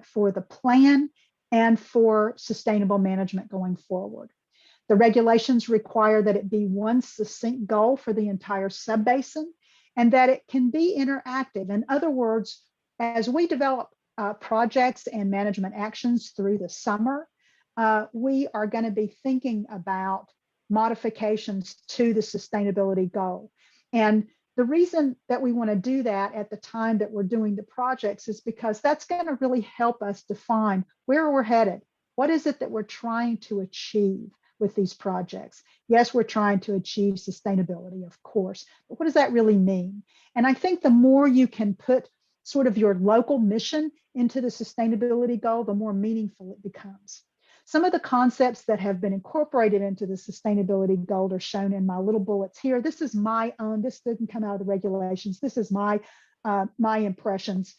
for the plan and for sustainable management going forward. The regulations require that it be one succinct goal for the entire subbasin, and that it can be interactive. In other words, as we develop projects and management actions through the summer, we are going to be thinking about modifications to the sustainability goal. And the reason that we want to do that at the time that we're doing the projects is because that's going to really help us define where we're headed. What is it that we're trying to achieve with these projects? Yes, we're trying to achieve sustainability, of course, but what does that really mean? And I think the more you can put sort of your local mission into the sustainability goal, the more meaningful it becomes. Some of the concepts that have been incorporated into the sustainability goal are shown in my little bullets here. This is my own, this didn't come out of the regulations. This is my impressions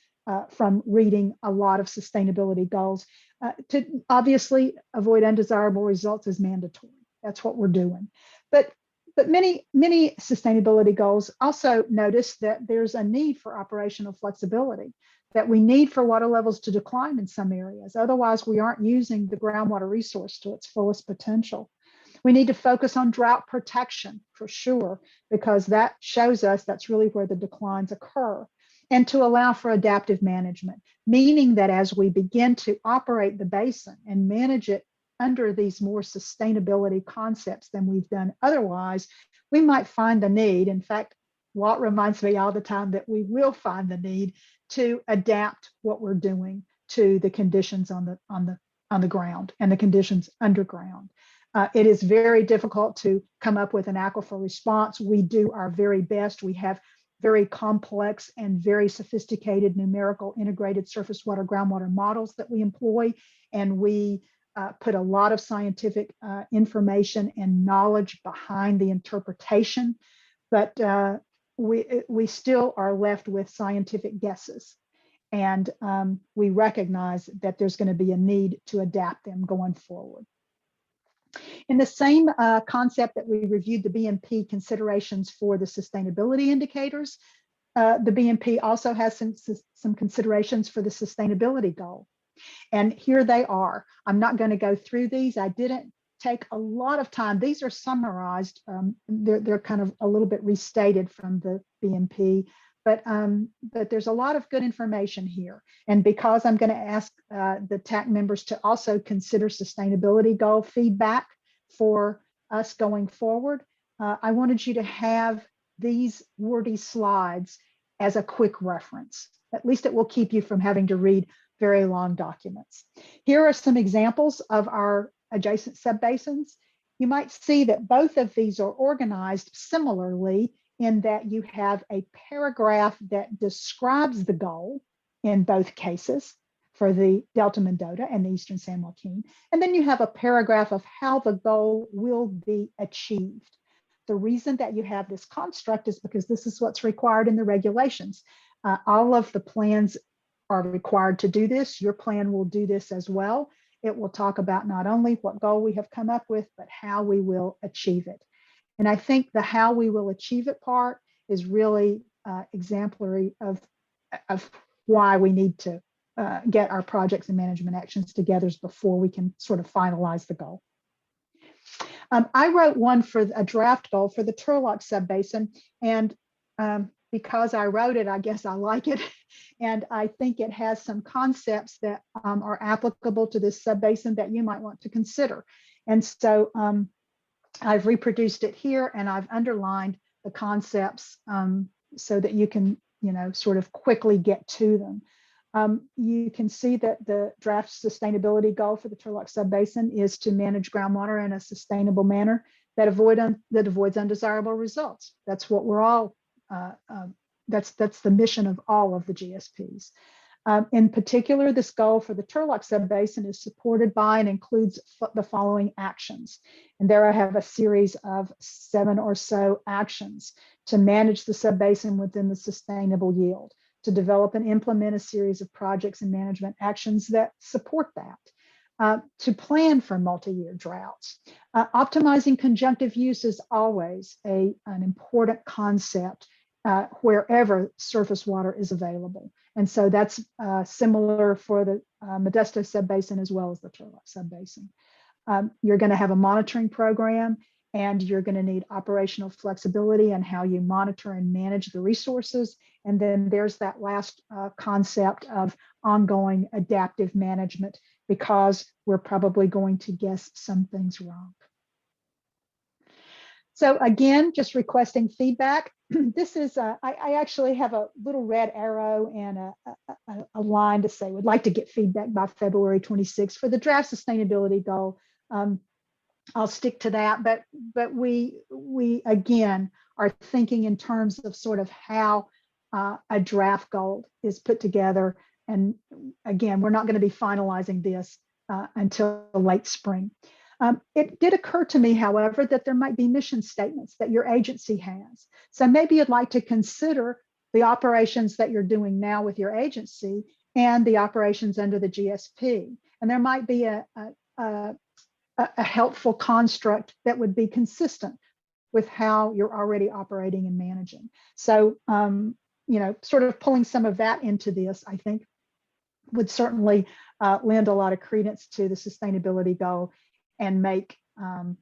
from reading a lot of sustainability goals. To obviously avoid undesirable results is mandatory. That's what we're doing. But But many sustainability goals also notice that there's a need for operational flexibility, that we need for water levels to decline in some areas. Otherwise, we aren't using the groundwater resource to its fullest potential. We need to focus on drought protection for sure, because that shows us that's really where the declines occur. And to allow for adaptive management, meaning that as we begin to operate the basin and manage it under these more sustainability concepts than we've done otherwise, we might find the need. In fact, Walt reminds me all the time that we will find the need to adapt what we're doing to the conditions on the ground and the conditions underground. It is very difficult to come up with an aquifer response. We do our very best. We have very complex and very sophisticated numerical integrated surface water groundwater models that we employ, and we put a lot of scientific information and knowledge behind the interpretation, but we still are left with scientific guesses. And we recognize that there's going to be a need to adapt them going forward. In the same concept that we reviewed the BMP considerations for the sustainability indicators, the BMP also has some considerations for the sustainability goal. And here they are. I'm not going to go through these. I didn't take a lot of time. These are summarized. They're kind of a little bit restated from the BMP, but there's a lot of good information here. And because I'm going to ask the TAC members to also consider sustainability goal feedback for us going forward, I wanted you to have these wordy slides as a quick reference. At least it will keep you from having to read very long documents. Here are some examples of our adjacent subbasins. You might see that both of these are organized similarly in that you have a paragraph that describes the goal in both cases for the Delta Mendota and the Eastern San Joaquin. And then you have a paragraph of how the goal will be achieved. The reason that you have this construct is because this is what's required in the regulations. All of the plans are required to do this. Your plan will do this as well. It will talk about not only what goal we have come up with, but how we will achieve it. And I think the how we will achieve it part is really exemplary of why we need to get our projects and management actions together before we can sort of finalize the goal. I wrote one for a draft goal for the Turlock subbasin, and because I wrote it, I guess I like it. And I think it has some concepts that are applicable to this subbasin that you might want to consider. And so I've reproduced it here, and I've underlined the concepts so that you can, sort of quickly get to them. You can see that the draft sustainability goal for the Turlock subbasin is to manage groundwater in a sustainable manner that avoids undesirable results. That's what we're all. That's the mission of all of the GSPs. In particular, this goal for the Turlock subbasin is supported by and includes the following actions. And there I have a series of 7 or so actions to manage the subbasin within the sustainable yield, to develop and implement a series of projects and management actions that support that, to plan for multi-year droughts. Optimizing conjunctive use is always an important concept wherever surface water is available. And so that's similar for the Modesto subbasin as well as the Turlock subbasin. You're going to have a monitoring program, and you're going to need operational flexibility in how you monitor and manage the resources. And then there's that last concept of ongoing adaptive management, because we're probably going to guess some things wrong. So again, just requesting feedback. This is, I actually have a little red arrow and a line to say, would like to get feedback by February 26th for the draft sustainability goal. I'll stick to that, but we again are thinking in terms of sort of how a draft goal is put together. And again, we're not going to be finalizing this until late spring. It did occur to me, however, that there might be mission statements that your agency has. So maybe you'd like to consider the operations that you're doing now with your agency and the operations under the GSP. And there might be a helpful construct that would be consistent with how you're already operating and managing. So, sort of pulling some of that into this, I think, would certainly lend a lot of credence to the sustainability goal and make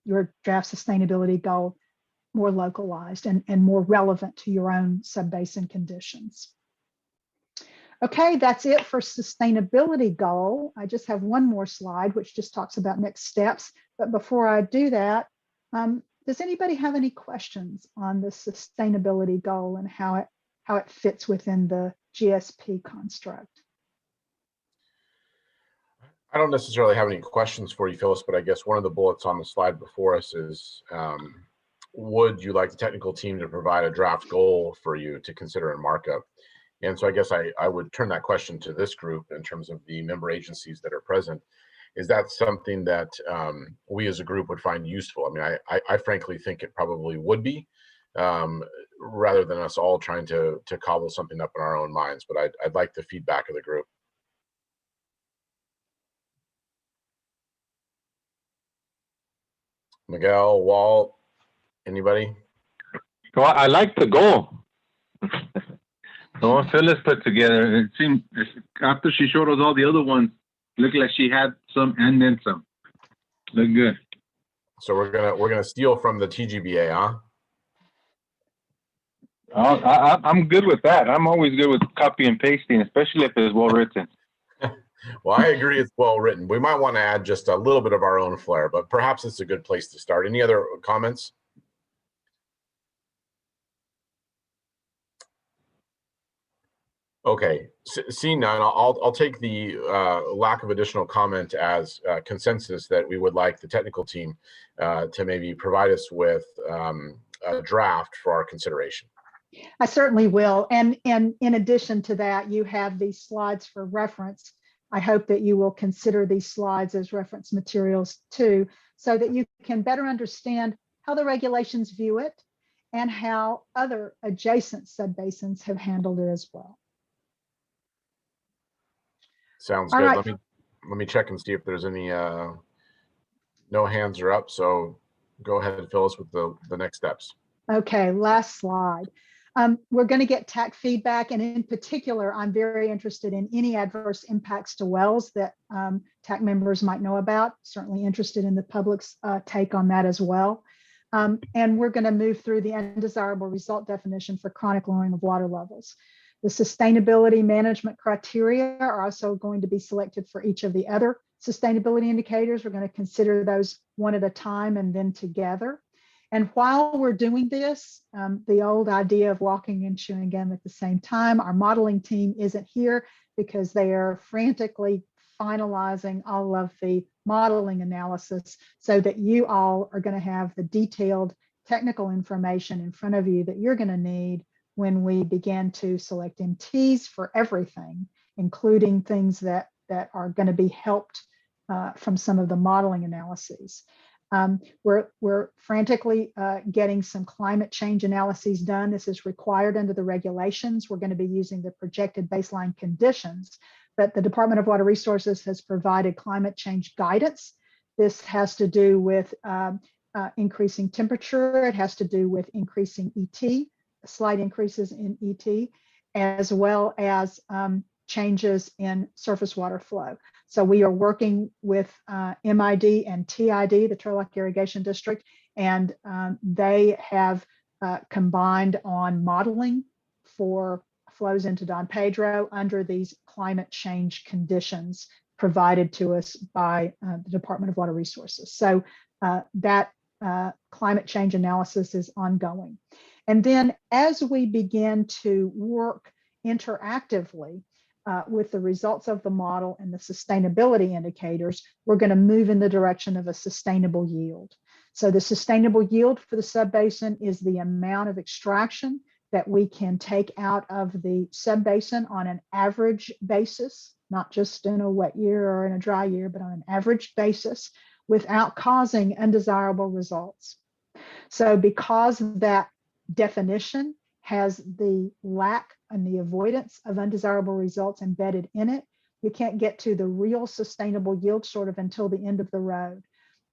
your draft sustainability goal more localized and more relevant to your own subbasin conditions. Okay, that's it for sustainability goal. I just have one more slide, which just talks about next steps. But before I do that, does anybody have any questions on the sustainability goal and how it fits within the GSP construct? I don't necessarily have any questions for you, Phyllis, but I guess one of the bullets on the slide before us is, would you like the technical team to provide a draft goal for you to consider in markup? And so I guess I would turn that question to this group in terms of the member agencies that are present. Is that something that we as a group would find useful? I mean, I frankly think it probably would be, rather than us all trying to cobble something up in our own minds, but I'd like the feedback of the group. Miguel, Walt, anybody? Well, I like the goal. The one Phyllis put together, it seemed after she showed us all the other ones, looked like she had some and then some. Look good. So we're gonna steal from the TGBA, huh? I'm good with that. I'm always good with copy and pasting, especially if it's well written. Well, I agree it's well written. We might want to add just a little bit of our own flair, but perhaps it's a good place to start. Any other comments? Okay, seeing none, I'll take the lack of additional comment as consensus that we would like the technical team to maybe provide us with a draft for our consideration. I certainly will. And in addition to that, you have these slides for reference. I hope that you will consider these slides as reference materials too, so that you can better understand how the regulations view it and how other adjacent subbasins have handled it as well. Sounds All good. right. Let me check and see if there's any no hands are up. So go ahead and fill us with the next steps. Okay, last slide. We're going to get TAC feedback, and in particular, I'm very interested in any adverse impacts to wells that TAC members might know about. Certainly interested in the public's take on that as well. And we're going to move through the undesirable result definition for chronic lowering of water levels. The sustainability management criteria are also going to be selected for each of the other sustainability indicators. We're going to consider those one at a time and then together. And while we're doing this, the old idea of walking and chewing gum at the same time, our modeling team isn't here because they are frantically finalizing all of the modeling analysis so that you all are going to have the detailed technical information in front of you that you're going to need when we begin to select MTs for everything, including things that are going to be helped from some of the modeling analyses. We're frantically getting some climate change analyses done. This is required under the regulations. We're going to be using the projected baseline conditions, but the Department of Water Resources has provided climate change guidance. This has to do with increasing temperature. It has to do with increasing ET, slight increases in ET, as well as changes in surface water flow. So we are working with MID and TID, the Turlock Irrigation District, and they have combined on modeling for flows into Don Pedro under these climate change conditions provided to us by the Department of Water Resources. So that climate change analysis is ongoing. And then as we begin to work interactively with the results of the model and the sustainability indicators, we're going to move in the direction of a sustainable yield. So the sustainable yield for the subbasin is the amount of extraction that we can take out of the subbasin on an average basis, not just in a wet year or in a dry year, but on an average basis without causing undesirable results. So because that definition has the lack and the avoidance of undesirable results embedded in it, you can't get to the real sustainable yield sort of until the end of the road.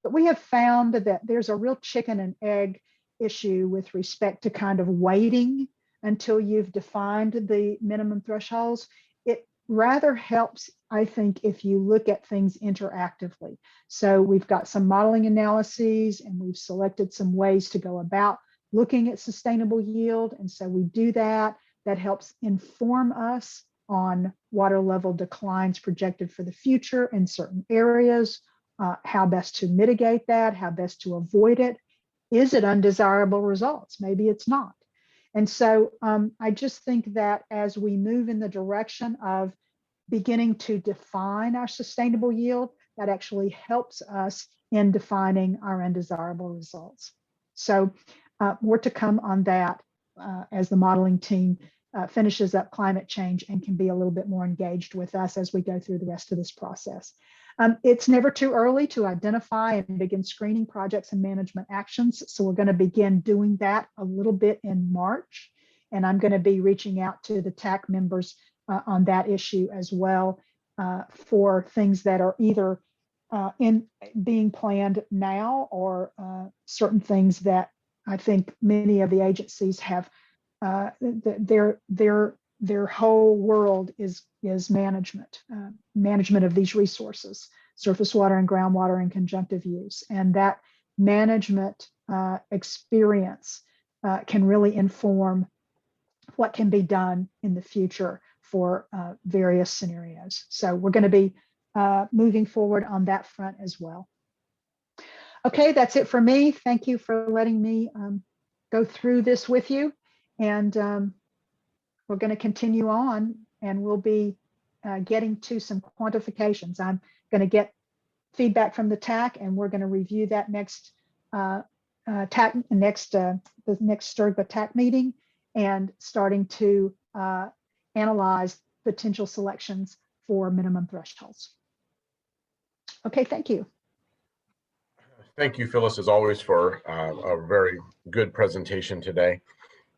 But we have found that there's a real chicken and egg issue with respect to kind of waiting until you've defined the minimum thresholds. It rather helps, I think, if you look at things interactively. So we've got some modeling analyses and we've selected some ways to go about looking at sustainable yield. And so we do that. That helps inform us on water level declines projected for the future in certain areas, how best to mitigate that, how best to avoid it. Is it undesirable results? Maybe it's not. And so I just think that as we move in the direction of beginning to define our sustainable yield, that actually helps us in defining our undesirable results. So more to come on that as the modeling team finishes up climate change and can be a little bit more engaged with us as we go through the rest of this process. It's never too early to identify and begin screening projects and management actions. So we're going to begin doing that a little bit in March. And I'm going to be reaching out to the TAC members on that issue as well for things that are either being planned now or certain things that I think many of the agencies have their whole world is management of these resources, surface water and groundwater and conjunctive use. And that management experience can really inform what can be done in the future for various scenarios. So we're going to be moving forward on that front as well. Okay, that's it for me. Thank you for letting me go through this with you. And we're going to continue on and we'll be getting to some quantifications. I'm going to get feedback from the TAC and we're going to review that next the next STRGBA TAC meeting and starting to analyze potential selections for minimum thresholds. Okay, thank you. Thank you, Phyllis, as always, for a very good presentation today.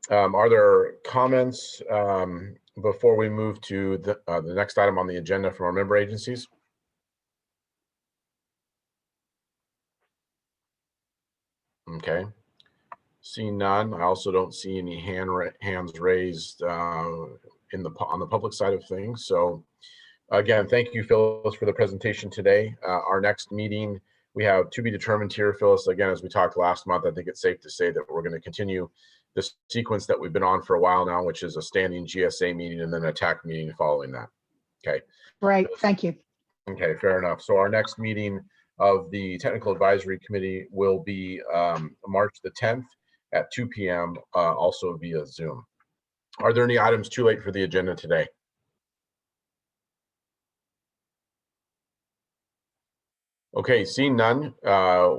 Are there comments before we move to the next item on the agenda from our member agencies? Okay, seeing none. I also don't see any hands raised on the public side of things. So again, thank you, Phyllis, for the presentation today. Our next meeting, we have to be determined here, Phyllis. Again, as we talked last month, I think it's safe to say that we're going to continue this sequence that we've been on for a while now, which is a standing GSA meeting and then a TAC meeting following that. Okay. Great, thank you. Okay, fair enough. So our next meeting of the Technical Advisory Committee will be March the 10th at 2 p.m., also via Zoom. Are there any items too late for the agenda today? Okay, seeing none,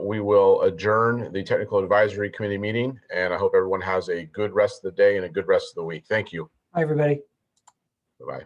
we will adjourn the Technical Advisory Committee meeting, and I hope everyone has a good rest of the day and a good rest of the week. Thank you. Hi, everybody. Bye-bye.